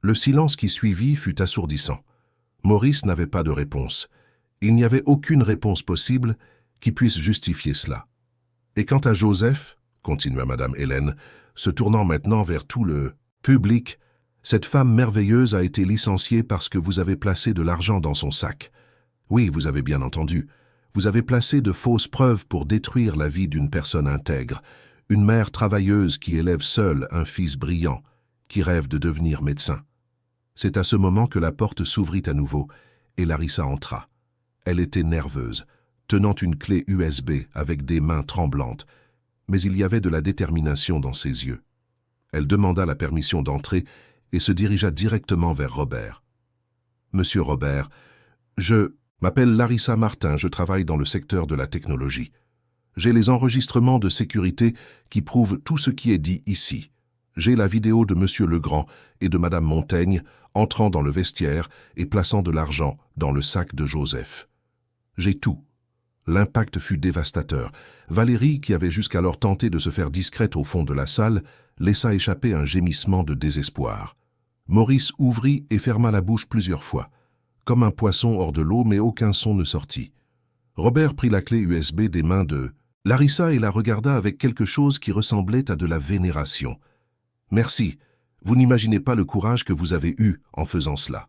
Le silence qui suivit fut assourdissant. Maurice n'avait pas de réponse. Il n'y avait aucune réponse possible qui puisse justifier cela. Et quant à Joseph, continua Madame Hélène, se tournant maintenant vers tout le public, cette femme merveilleuse a été licenciée parce que vous avez placé de l'argent dans son sac. Oui, vous avez bien entendu. Vous avez placé de fausses preuves pour détruire la vie d'une personne intègre, une mère travailleuse qui élève seule un fils brillant, qui rêve de devenir médecin. C'est à ce moment que la porte s'ouvrit à nouveau, et Larissa entra. Elle était nerveuse, tenant une clé USB avec des mains tremblantes, mais il y avait de la détermination dans ses yeux. Elle demanda la permission d'entrer et se dirigea directement vers Robert. « Monsieur Robert, je m'appelle Larissa Martin, je travaille dans le secteur de la technologie. J'ai les enregistrements de sécurité qui prouvent tout ce qui est dit ici. J'ai la vidéo de Monsieur Legrand et de Madame Montaigne entrant dans le vestiaire et plaçant de l'argent dans le sac de Joseph. J'ai tout. » L'impact fut dévastateur. Valérie, qui avait jusqu'alors tenté de se faire discrète au fond de la salle, laissa échapper un gémissement de désespoir. Maurice ouvrit et ferma la bouche plusieurs fois, comme un poisson hors de l'eau, mais aucun son ne sortit. Robert prit la clé USB des mains de Larissa et la regarda avec quelque chose qui ressemblait à de la vénération. « Merci, vous n'imaginez pas le courage que vous avez eu en faisant cela. »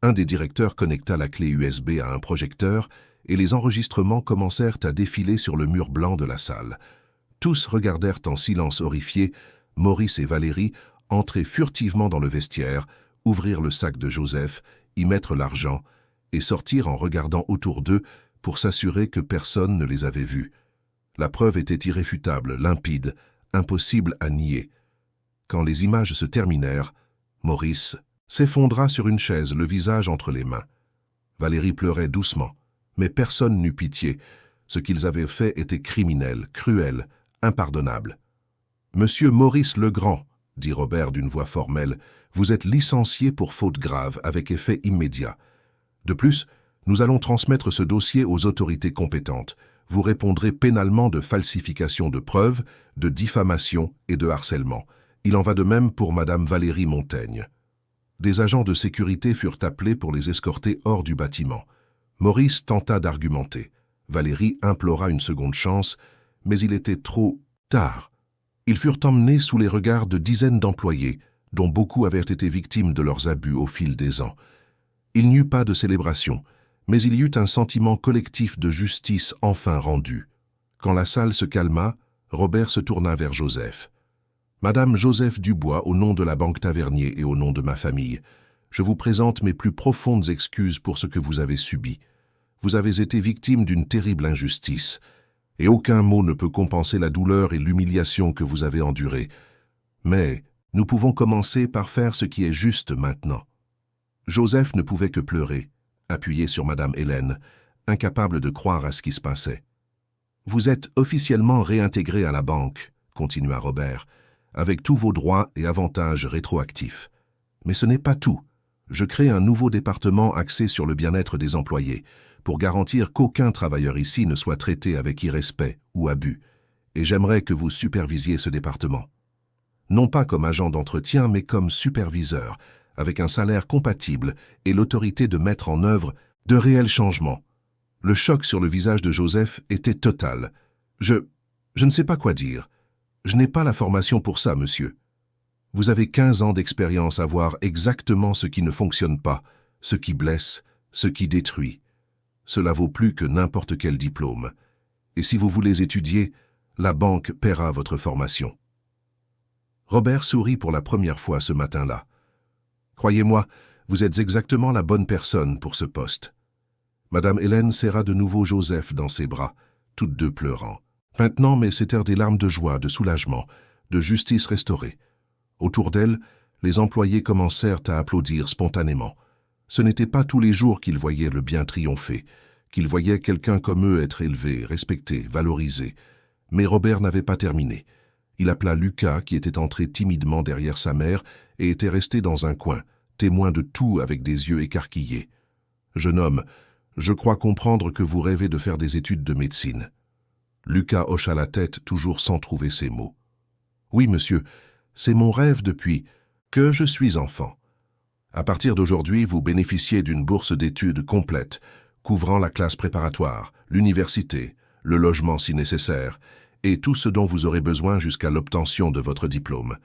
Un des directeurs connecta la clé USB à un projecteur et les enregistrements commencèrent à défiler sur le mur blanc de la salle. Tous regardèrent en silence horrifié Maurice et Valérie entrer furtivement dans le vestiaire, ouvrir le sac de Joseph, y mettre l'argent et sortir en regardant autour d'eux pour s'assurer que personne ne les avait vus. La preuve était irréfutable, limpide, impossible à nier. Quand les images se terminèrent, Maurice s'effondra sur une chaise, le visage entre les mains. Valérie pleurait doucement, mais personne n'eut pitié. Ce qu'ils avaient fait était criminel, cruel, impardonnable. « Monsieur Maurice Legrand, » dit Robert d'une voix formelle, « vous êtes licencié pour faute grave avec effet immédiat. De plus, nous allons transmettre ce dossier aux autorités compétentes. Vous répondrez pénalement de falsification de preuves, de diffamation et de harcèlement. Il en va de même pour Madame Valérie Montaigne. » Des agents de sécurité furent appelés pour les escorter hors du bâtiment. Maurice tenta d'argumenter. Valérie implora une seconde chance, mais il était trop tard. Ils furent emmenés sous les regards de dizaines d'employés, dont beaucoup avaient été victimes de leurs abus au fil des ans. Il n'y eut pas de célébration, mais il y eut un sentiment collectif de justice enfin rendue. Quand la salle se calma, Robert se tourna vers Joseph. « Madame Joseph Dubois, au nom de la Banque Tavernier et au nom de ma famille, je vous présente mes plus profondes excuses pour ce que vous avez subi. Vous avez été victime d'une terrible injustice, et aucun mot ne peut compenser la douleur et l'humiliation que vous avez endurées. Mais nous pouvons commencer par faire ce qui est juste maintenant. » Joseph ne pouvait que pleurer, appuyé sur Madame Hélène, incapable de croire à ce qui se passait. « Vous êtes officiellement réintégré à la banque, » continua Robert, « avec tous vos droits et avantages rétroactifs. Mais ce n'est pas tout. Je crée un nouveau département axé sur le bien-être des employés, pour garantir qu'aucun travailleur ici ne soit traité avec irrespect ou abus, et j'aimerais que vous supervisiez ce département. Non pas comme agent d'entretien, mais comme superviseur, avec un salaire compatible et l'autorité de mettre en œuvre de réels changements. Le choc sur le visage de Joseph était total. Je ne sais pas quoi dire. Je n'ai pas la formation pour ça, monsieur. Vous avez 15 ans d'expérience à voir exactement ce qui ne fonctionne pas, ce qui blesse, ce qui détruit. Cela vaut plus que n'importe quel diplôme. Et si vous voulez étudier, la banque paiera votre formation. Robert sourit pour la première fois ce matin-là. « Croyez-moi, vous êtes exactement la bonne personne pour ce poste. » Madame Hélène serra de nouveau Joseph dans ses bras, toutes deux pleurant. Maintenant, mais c'étaient des larmes de joie, de soulagement, de justice restaurée. Autour d'elle, les employés commencèrent à applaudir spontanément. Ce n'était pas tous les jours qu'ils voyaient le bien triompher, qu'ils voyaient quelqu'un comme eux être élevé, respecté, valorisé. Mais Robert n'avait pas terminé. Il appela Lucas, qui était entré timidement derrière sa mère et était resté dans un coin, témoin de tout avec des yeux écarquillés. « Jeune homme, je crois comprendre que vous rêvez de faire des études de médecine. » Lucas hocha la tête, toujours sans trouver ses mots. « Oui, monsieur, c'est mon rêve depuis que je suis enfant. À partir d'aujourd'hui, vous bénéficiez d'une bourse d'études complète, couvrant la classe préparatoire, l'université, le logement si nécessaire, et tout ce dont vous aurez besoin jusqu'à l'obtention de votre diplôme.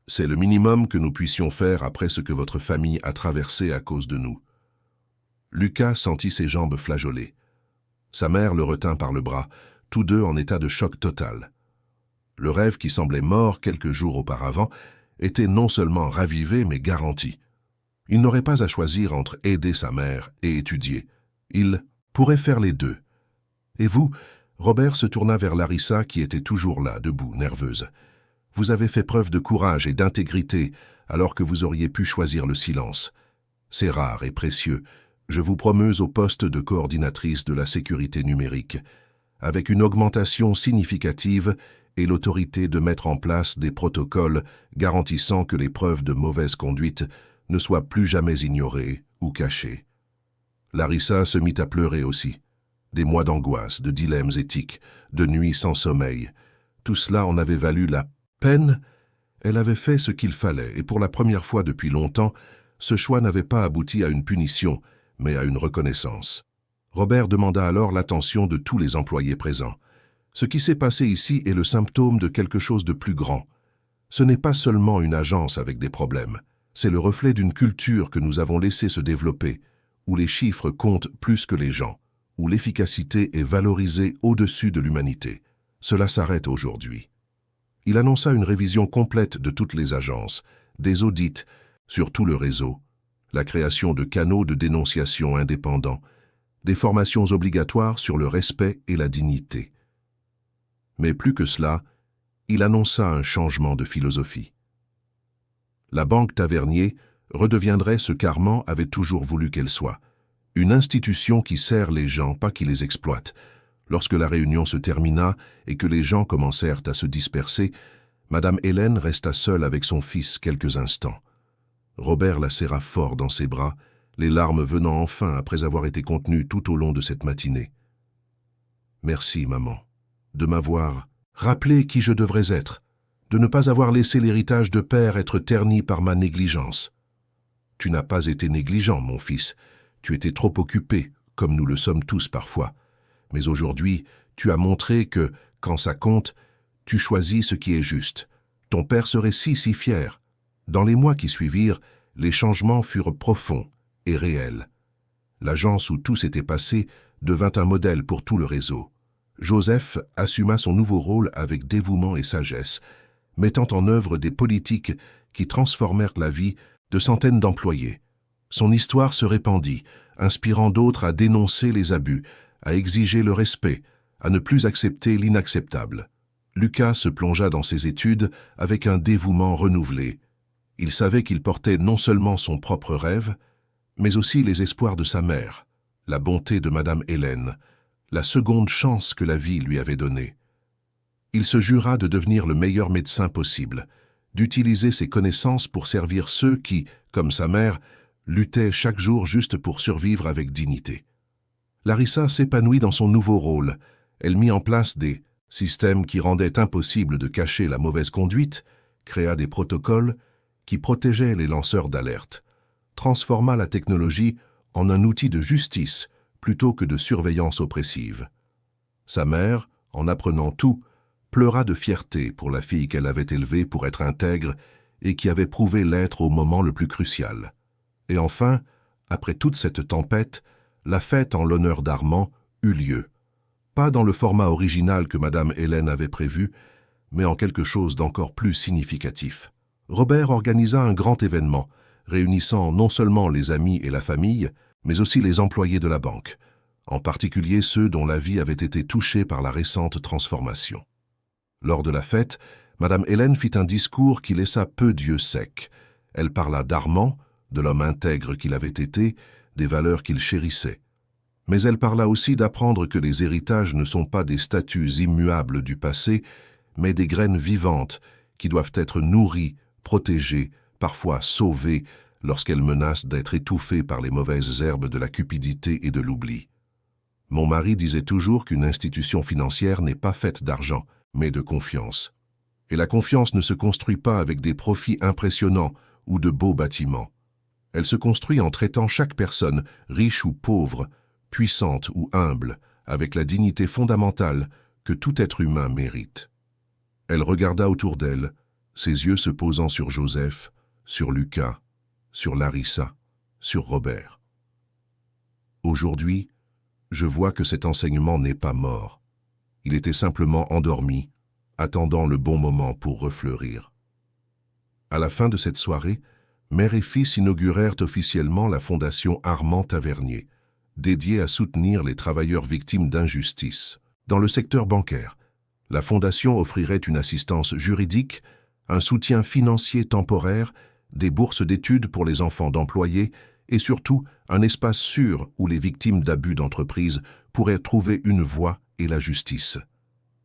C'est le minimum que nous puissions faire après ce que votre famille a traversé à cause de nous. » Lucas sentit ses jambes flageoler. Sa mère le retint par le bras, tous deux en état de choc total. Le rêve qui semblait mort quelques jours auparavant était non seulement ravivé mais garanti. Il n'aurait pas à choisir entre aider sa mère et étudier. Il pourrait faire les deux. Et vous, Robert se tourna vers Larissa qui était toujours là, debout, nerveuse. Vous avez fait preuve de courage et d'intégrité alors que vous auriez pu choisir le silence. C'est rare et précieux. Je vous promeus au poste de coordinatrice de la sécurité numérique, avec une augmentation significative et l'autorité de mettre en place des protocoles garantissant que les preuves de mauvaise conduite ne soient plus jamais ignorées ou cachées. Larissa se mit à pleurer aussi. Des mois d'angoisse, de dilemmes éthiques, de nuits sans sommeil. Tout cela en avait valu la peine. Elle avait fait ce qu'il fallait, et pour la première fois depuis longtemps, ce choix n'avait pas abouti à une punition, mais à une reconnaissance. Robert demanda alors l'attention de tous les employés présents. Ce qui s'est passé ici est le symptôme de quelque chose de plus grand. Ce n'est pas seulement une agence avec des problèmes, c'est le reflet d'une culture que nous avons laissé se développer, où les chiffres comptent plus que les gens, où l'efficacité est valorisée au-dessus de l'humanité. Cela s'arrête aujourd'hui. Il annonça une révision complète de toutes les agences, des audits sur tout le réseau, la création de canaux de dénonciation indépendants, des formations obligatoires sur le respect et la dignité. Mais plus que cela, il annonça un changement de philosophie. La Banque Tavernier redeviendrait ce qu'Armand avait toujours voulu qu'elle soit, une institution qui sert les gens, pas qui les exploite. Lorsque la réunion se termina et que les gens commencèrent à se disperser, Madame Hélène resta seule avec son fils quelques instants. Robert la serra fort dans ses bras, les larmes venant enfin après avoir été contenues tout au long de cette matinée. « Merci, maman, de m'avoir rappelé qui je devrais être, de ne pas avoir laissé l'héritage de père être terni par ma négligence. Tu n'as pas été négligent, mon fils, tu étais trop occupé, comme nous le sommes tous parfois. Mais aujourd'hui, tu as montré que, quand ça compte, tu choisis ce qui est juste. Ton père serait si fier. » Dans les mois qui suivirent, les changements furent profonds et réels. L'agence où tout s'était passé devint un modèle pour tout le réseau. Joseph assuma son nouveau rôle avec dévouement et sagesse, mettant en œuvre des politiques qui transformèrent la vie de centaines d'employés. Son histoire se répandit, inspirant d'autres à dénoncer les abus, à exiger le respect, à ne plus accepter l'inacceptable. Lucas se plongea dans ses études avec un dévouement renouvelé. Il savait qu'il portait non seulement son propre rêve, mais aussi les espoirs de sa mère, la bonté de Madame Hélène, la seconde chance que la vie lui avait donnée. Il se jura de devenir le meilleur médecin possible, d'utiliser ses connaissances pour servir ceux qui, comme sa mère, luttaient chaque jour juste pour survivre avec dignité. Larissa s'épanouit dans son nouveau rôle. Elle mit en place des systèmes qui rendaient impossible de cacher la mauvaise conduite, créa des protocoles qui protégeaient les lanceurs d'alerte, transforma la technologie en un outil de justice plutôt que de surveillance oppressive. Sa mère, en apprenant tout, pleura de fierté pour la fille qu'elle avait élevée pour être intègre et qui avait prouvé l'être au moment le plus crucial. Et enfin, après toute cette tempête, la fête en l'honneur d'Armand eut lieu. Pas dans le format original que Madame Hélène avait prévu, mais en quelque chose d'encore plus significatif. Robert organisa un grand événement, réunissant non seulement les amis et la famille, mais aussi les employés de la banque, en particulier ceux dont la vie avait été touchée par la récente transformation. Lors de la fête, Madame Hélène fit un discours qui laissa peu d'yeux secs. Elle parla d'Armand, de l'homme intègre qu'il avait été, des valeurs qu'il chérissait. Mais elle parla aussi d'apprendre que les héritages ne sont pas des statues immuables du passé, mais des graines vivantes qui doivent être nourries, protégées, parfois sauvées, lorsqu'elles menacent d'être étouffées par les mauvaises herbes de la cupidité et de l'oubli. Mon mari disait toujours qu'une institution financière n'est pas faite d'argent, mais de confiance. Et la confiance ne se construit pas avec des profits impressionnants ou de beaux bâtiments. Elle se construit en traitant chaque personne, riche ou pauvre, puissante ou humble, avec la dignité fondamentale que tout être humain mérite. Elle regarda autour d'elle, ses yeux se posant sur Joseph, sur Lucas, sur Larissa, sur Robert. Aujourd'hui, je vois que cet enseignement n'est pas mort. Il était simplement endormi, attendant le bon moment pour refleurir. À la fin de cette soirée, mère et fils inaugurèrent officiellement la fondation Armand Tavernier, dédiée à soutenir les travailleurs victimes d'injustice. Dans le secteur bancaire, la fondation offrirait une assistance juridique, un soutien financier temporaire, des bourses d'études pour les enfants d'employés et surtout un espace sûr où les victimes d'abus d'entreprise pourraient trouver une voie et la justice.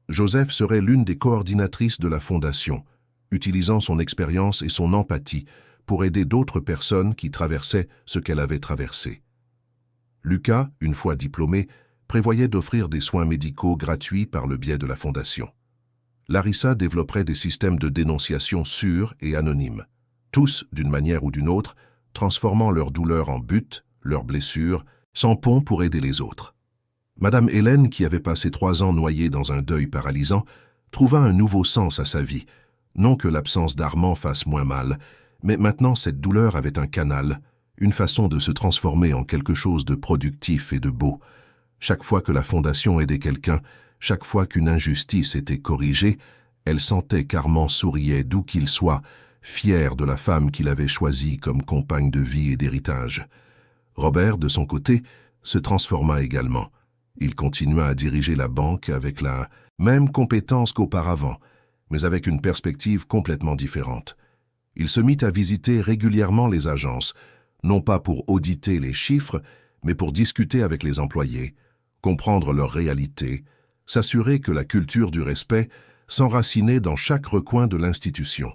Joseph serait l'une des coordinatrices de la fondation, utilisant son expérience et son empathie pour aider d'autres personnes qui traversaient ce qu'elle avait traversé. Lucas, une fois diplômé, prévoyait d'offrir des soins médicaux gratuits par le biais de la fondation. Larissa développerait des systèmes de dénonciation sûrs et anonymes, tous, d'une manière ou d'une autre, transformant leur douleur en but, leurs blessures, sans pont pour aider les autres. Madame Hélène, qui avait passé 3 ans noyée dans un deuil paralysant, trouva un nouveau sens à sa vie. Non que l'absence d'Armand fasse moins mal, mais maintenant cette douleur avait un canal, une façon de se transformer en quelque chose de productif et de beau. Chaque fois que la fondation aidait quelqu'un, chaque fois qu'une injustice était corrigée, elle sentait qu'Armand souriait d'où qu'il soit, fier de la femme qu'il avait choisie comme compagne de vie et d'héritage. Robert, de son côté, se transforma également. Il continua à diriger la banque avec la même compétence qu'auparavant, mais avec une perspective complètement différente. Il se mit à visiter régulièrement les agences, non pas pour auditer les chiffres, mais pour discuter avec les employés, comprendre leur réalité, s'assurer que la culture du respect s'enracinait dans chaque recoin de l'institution.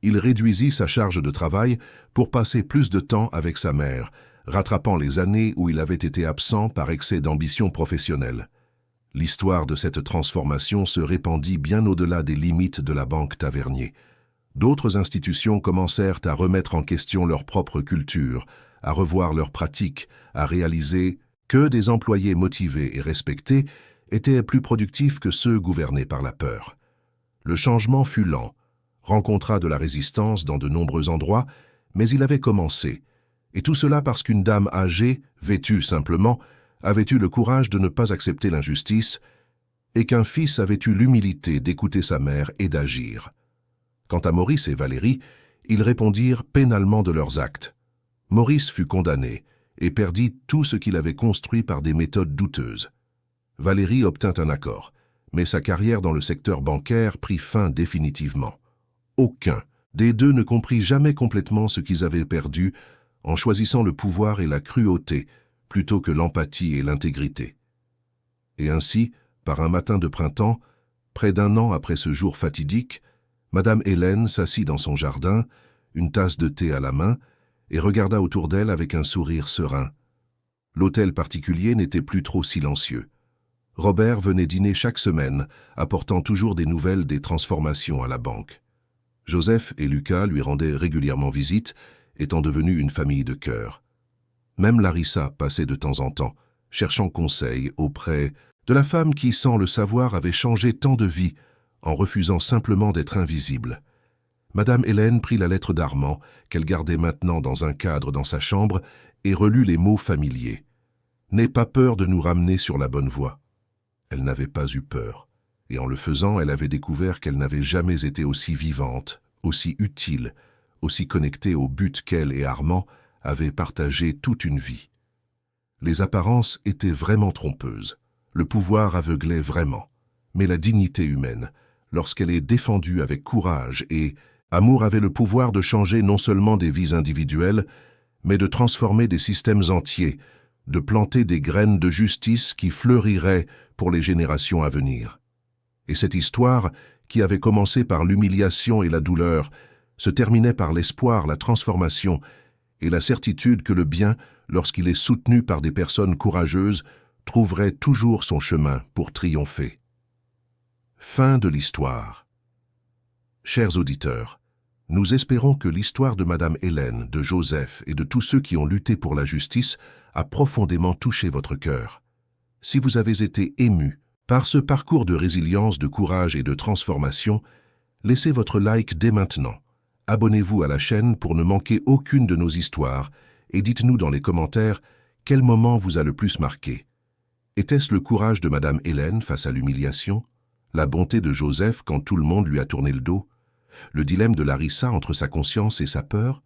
Il réduisit sa charge de travail pour passer plus de temps avec sa mère, rattrapant les années où il avait été absent par excès d'ambition professionnelle. L'histoire de cette transformation se répandit bien au-delà des limites de la banque Tavernier. D'autres institutions commencèrent à remettre en question leur propre culture, à revoir leurs pratiques, à réaliser que des employés motivés et respectés étaient plus productifs que ceux gouvernés par la peur. Le changement fut lent, rencontra de la résistance dans de nombreux endroits, mais il avait commencé. Et tout cela parce qu'une dame âgée, vêtue simplement, avait eu le courage de ne pas accepter l'injustice et qu'un fils avait eu l'humilité d'écouter sa mère et d'agir. Quant à Maurice et Valérie, ils répondirent pénalement de leurs actes. Maurice fut condamné et perdit tout ce qu'il avait construit par des méthodes douteuses. Valérie obtint un accord, mais sa carrière dans le secteur bancaire prit fin définitivement. Aucun des deux ne comprit jamais complètement ce qu'ils avaient perdu en choisissant le pouvoir et la cruauté plutôt que l'empathie et l'intégrité. Et ainsi, par un matin de printemps, près d'1 an après ce jour fatidique, Madame Hélène s'assit dans son jardin, une tasse de thé à la main, et regarda autour d'elle avec un sourire serein. L'hôtel particulier n'était plus trop silencieux. Robert venait dîner chaque semaine, apportant toujours des nouvelles des transformations à la banque. Joseph et Lucas lui rendaient régulièrement visite, étant devenus une famille de cœur. Même Larissa passait de temps en temps, cherchant conseil auprès de la femme qui, sans le savoir, avait changé tant de vies, en refusant simplement d'être invisible. Madame Hélène prit la lettre d'Armand, qu'elle gardait maintenant dans un cadre dans sa chambre, et relut les mots familiers. « N'aie pas peur de nous ramener sur la bonne voie. » Elle n'avait pas eu peur, et en le faisant, elle avait découvert qu'elle n'avait jamais été aussi vivante, aussi utile, aussi connectée au but qu'elle et Armand avaient partagé toute une vie. Les apparences étaient vraiment trompeuses. Le pouvoir aveuglait vraiment. Mais la dignité humaine, lorsqu'elle est défendue avec courage et amour, avait le pouvoir de changer non seulement des vies individuelles, mais de transformer des systèmes entiers, de planter des graines de justice qui fleuriraient pour les générations à venir. Et cette histoire, qui avait commencé par l'humiliation et la douleur, se terminait par l'espoir, la transformation et la certitude que le bien, lorsqu'il est soutenu par des personnes courageuses, trouverait toujours son chemin pour triompher. Fin de l'histoire. Chers auditeurs, nous espérons que l'histoire de Madame Hélène, de Joseph et de tous ceux qui ont lutté pour la justice a profondément touché votre cœur. Si vous avez été ému par ce parcours de résilience, de courage et de transformation, laissez votre like dès maintenant. Abonnez-vous à la chaîne pour ne manquer aucune de nos histoires et dites-nous dans les commentaires quel moment vous a le plus marqué. Était-ce le courage de Madame Hélène face à l'humiliation? La bonté de Joseph quand tout le monde lui a tourné le dos? Le dilemme de Larissa entre sa conscience et sa peur?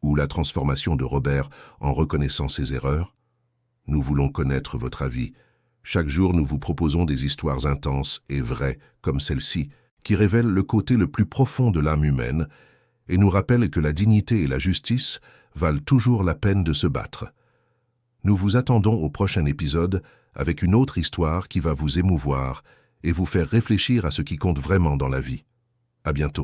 Ou la transformation de Robert en reconnaissant ses erreurs? Nous voulons connaître votre avis. Chaque jour, nous vous proposons des histoires intenses et vraies, comme celle-ci, qui révèlent le côté le plus profond de l'âme humaine et nous rappellent que la dignité et la justice valent toujours la peine de se battre. Nous vous attendons au prochain épisode avec une autre histoire qui va vous émouvoir et vous faire réfléchir à ce qui compte vraiment dans la vie. À bientôt.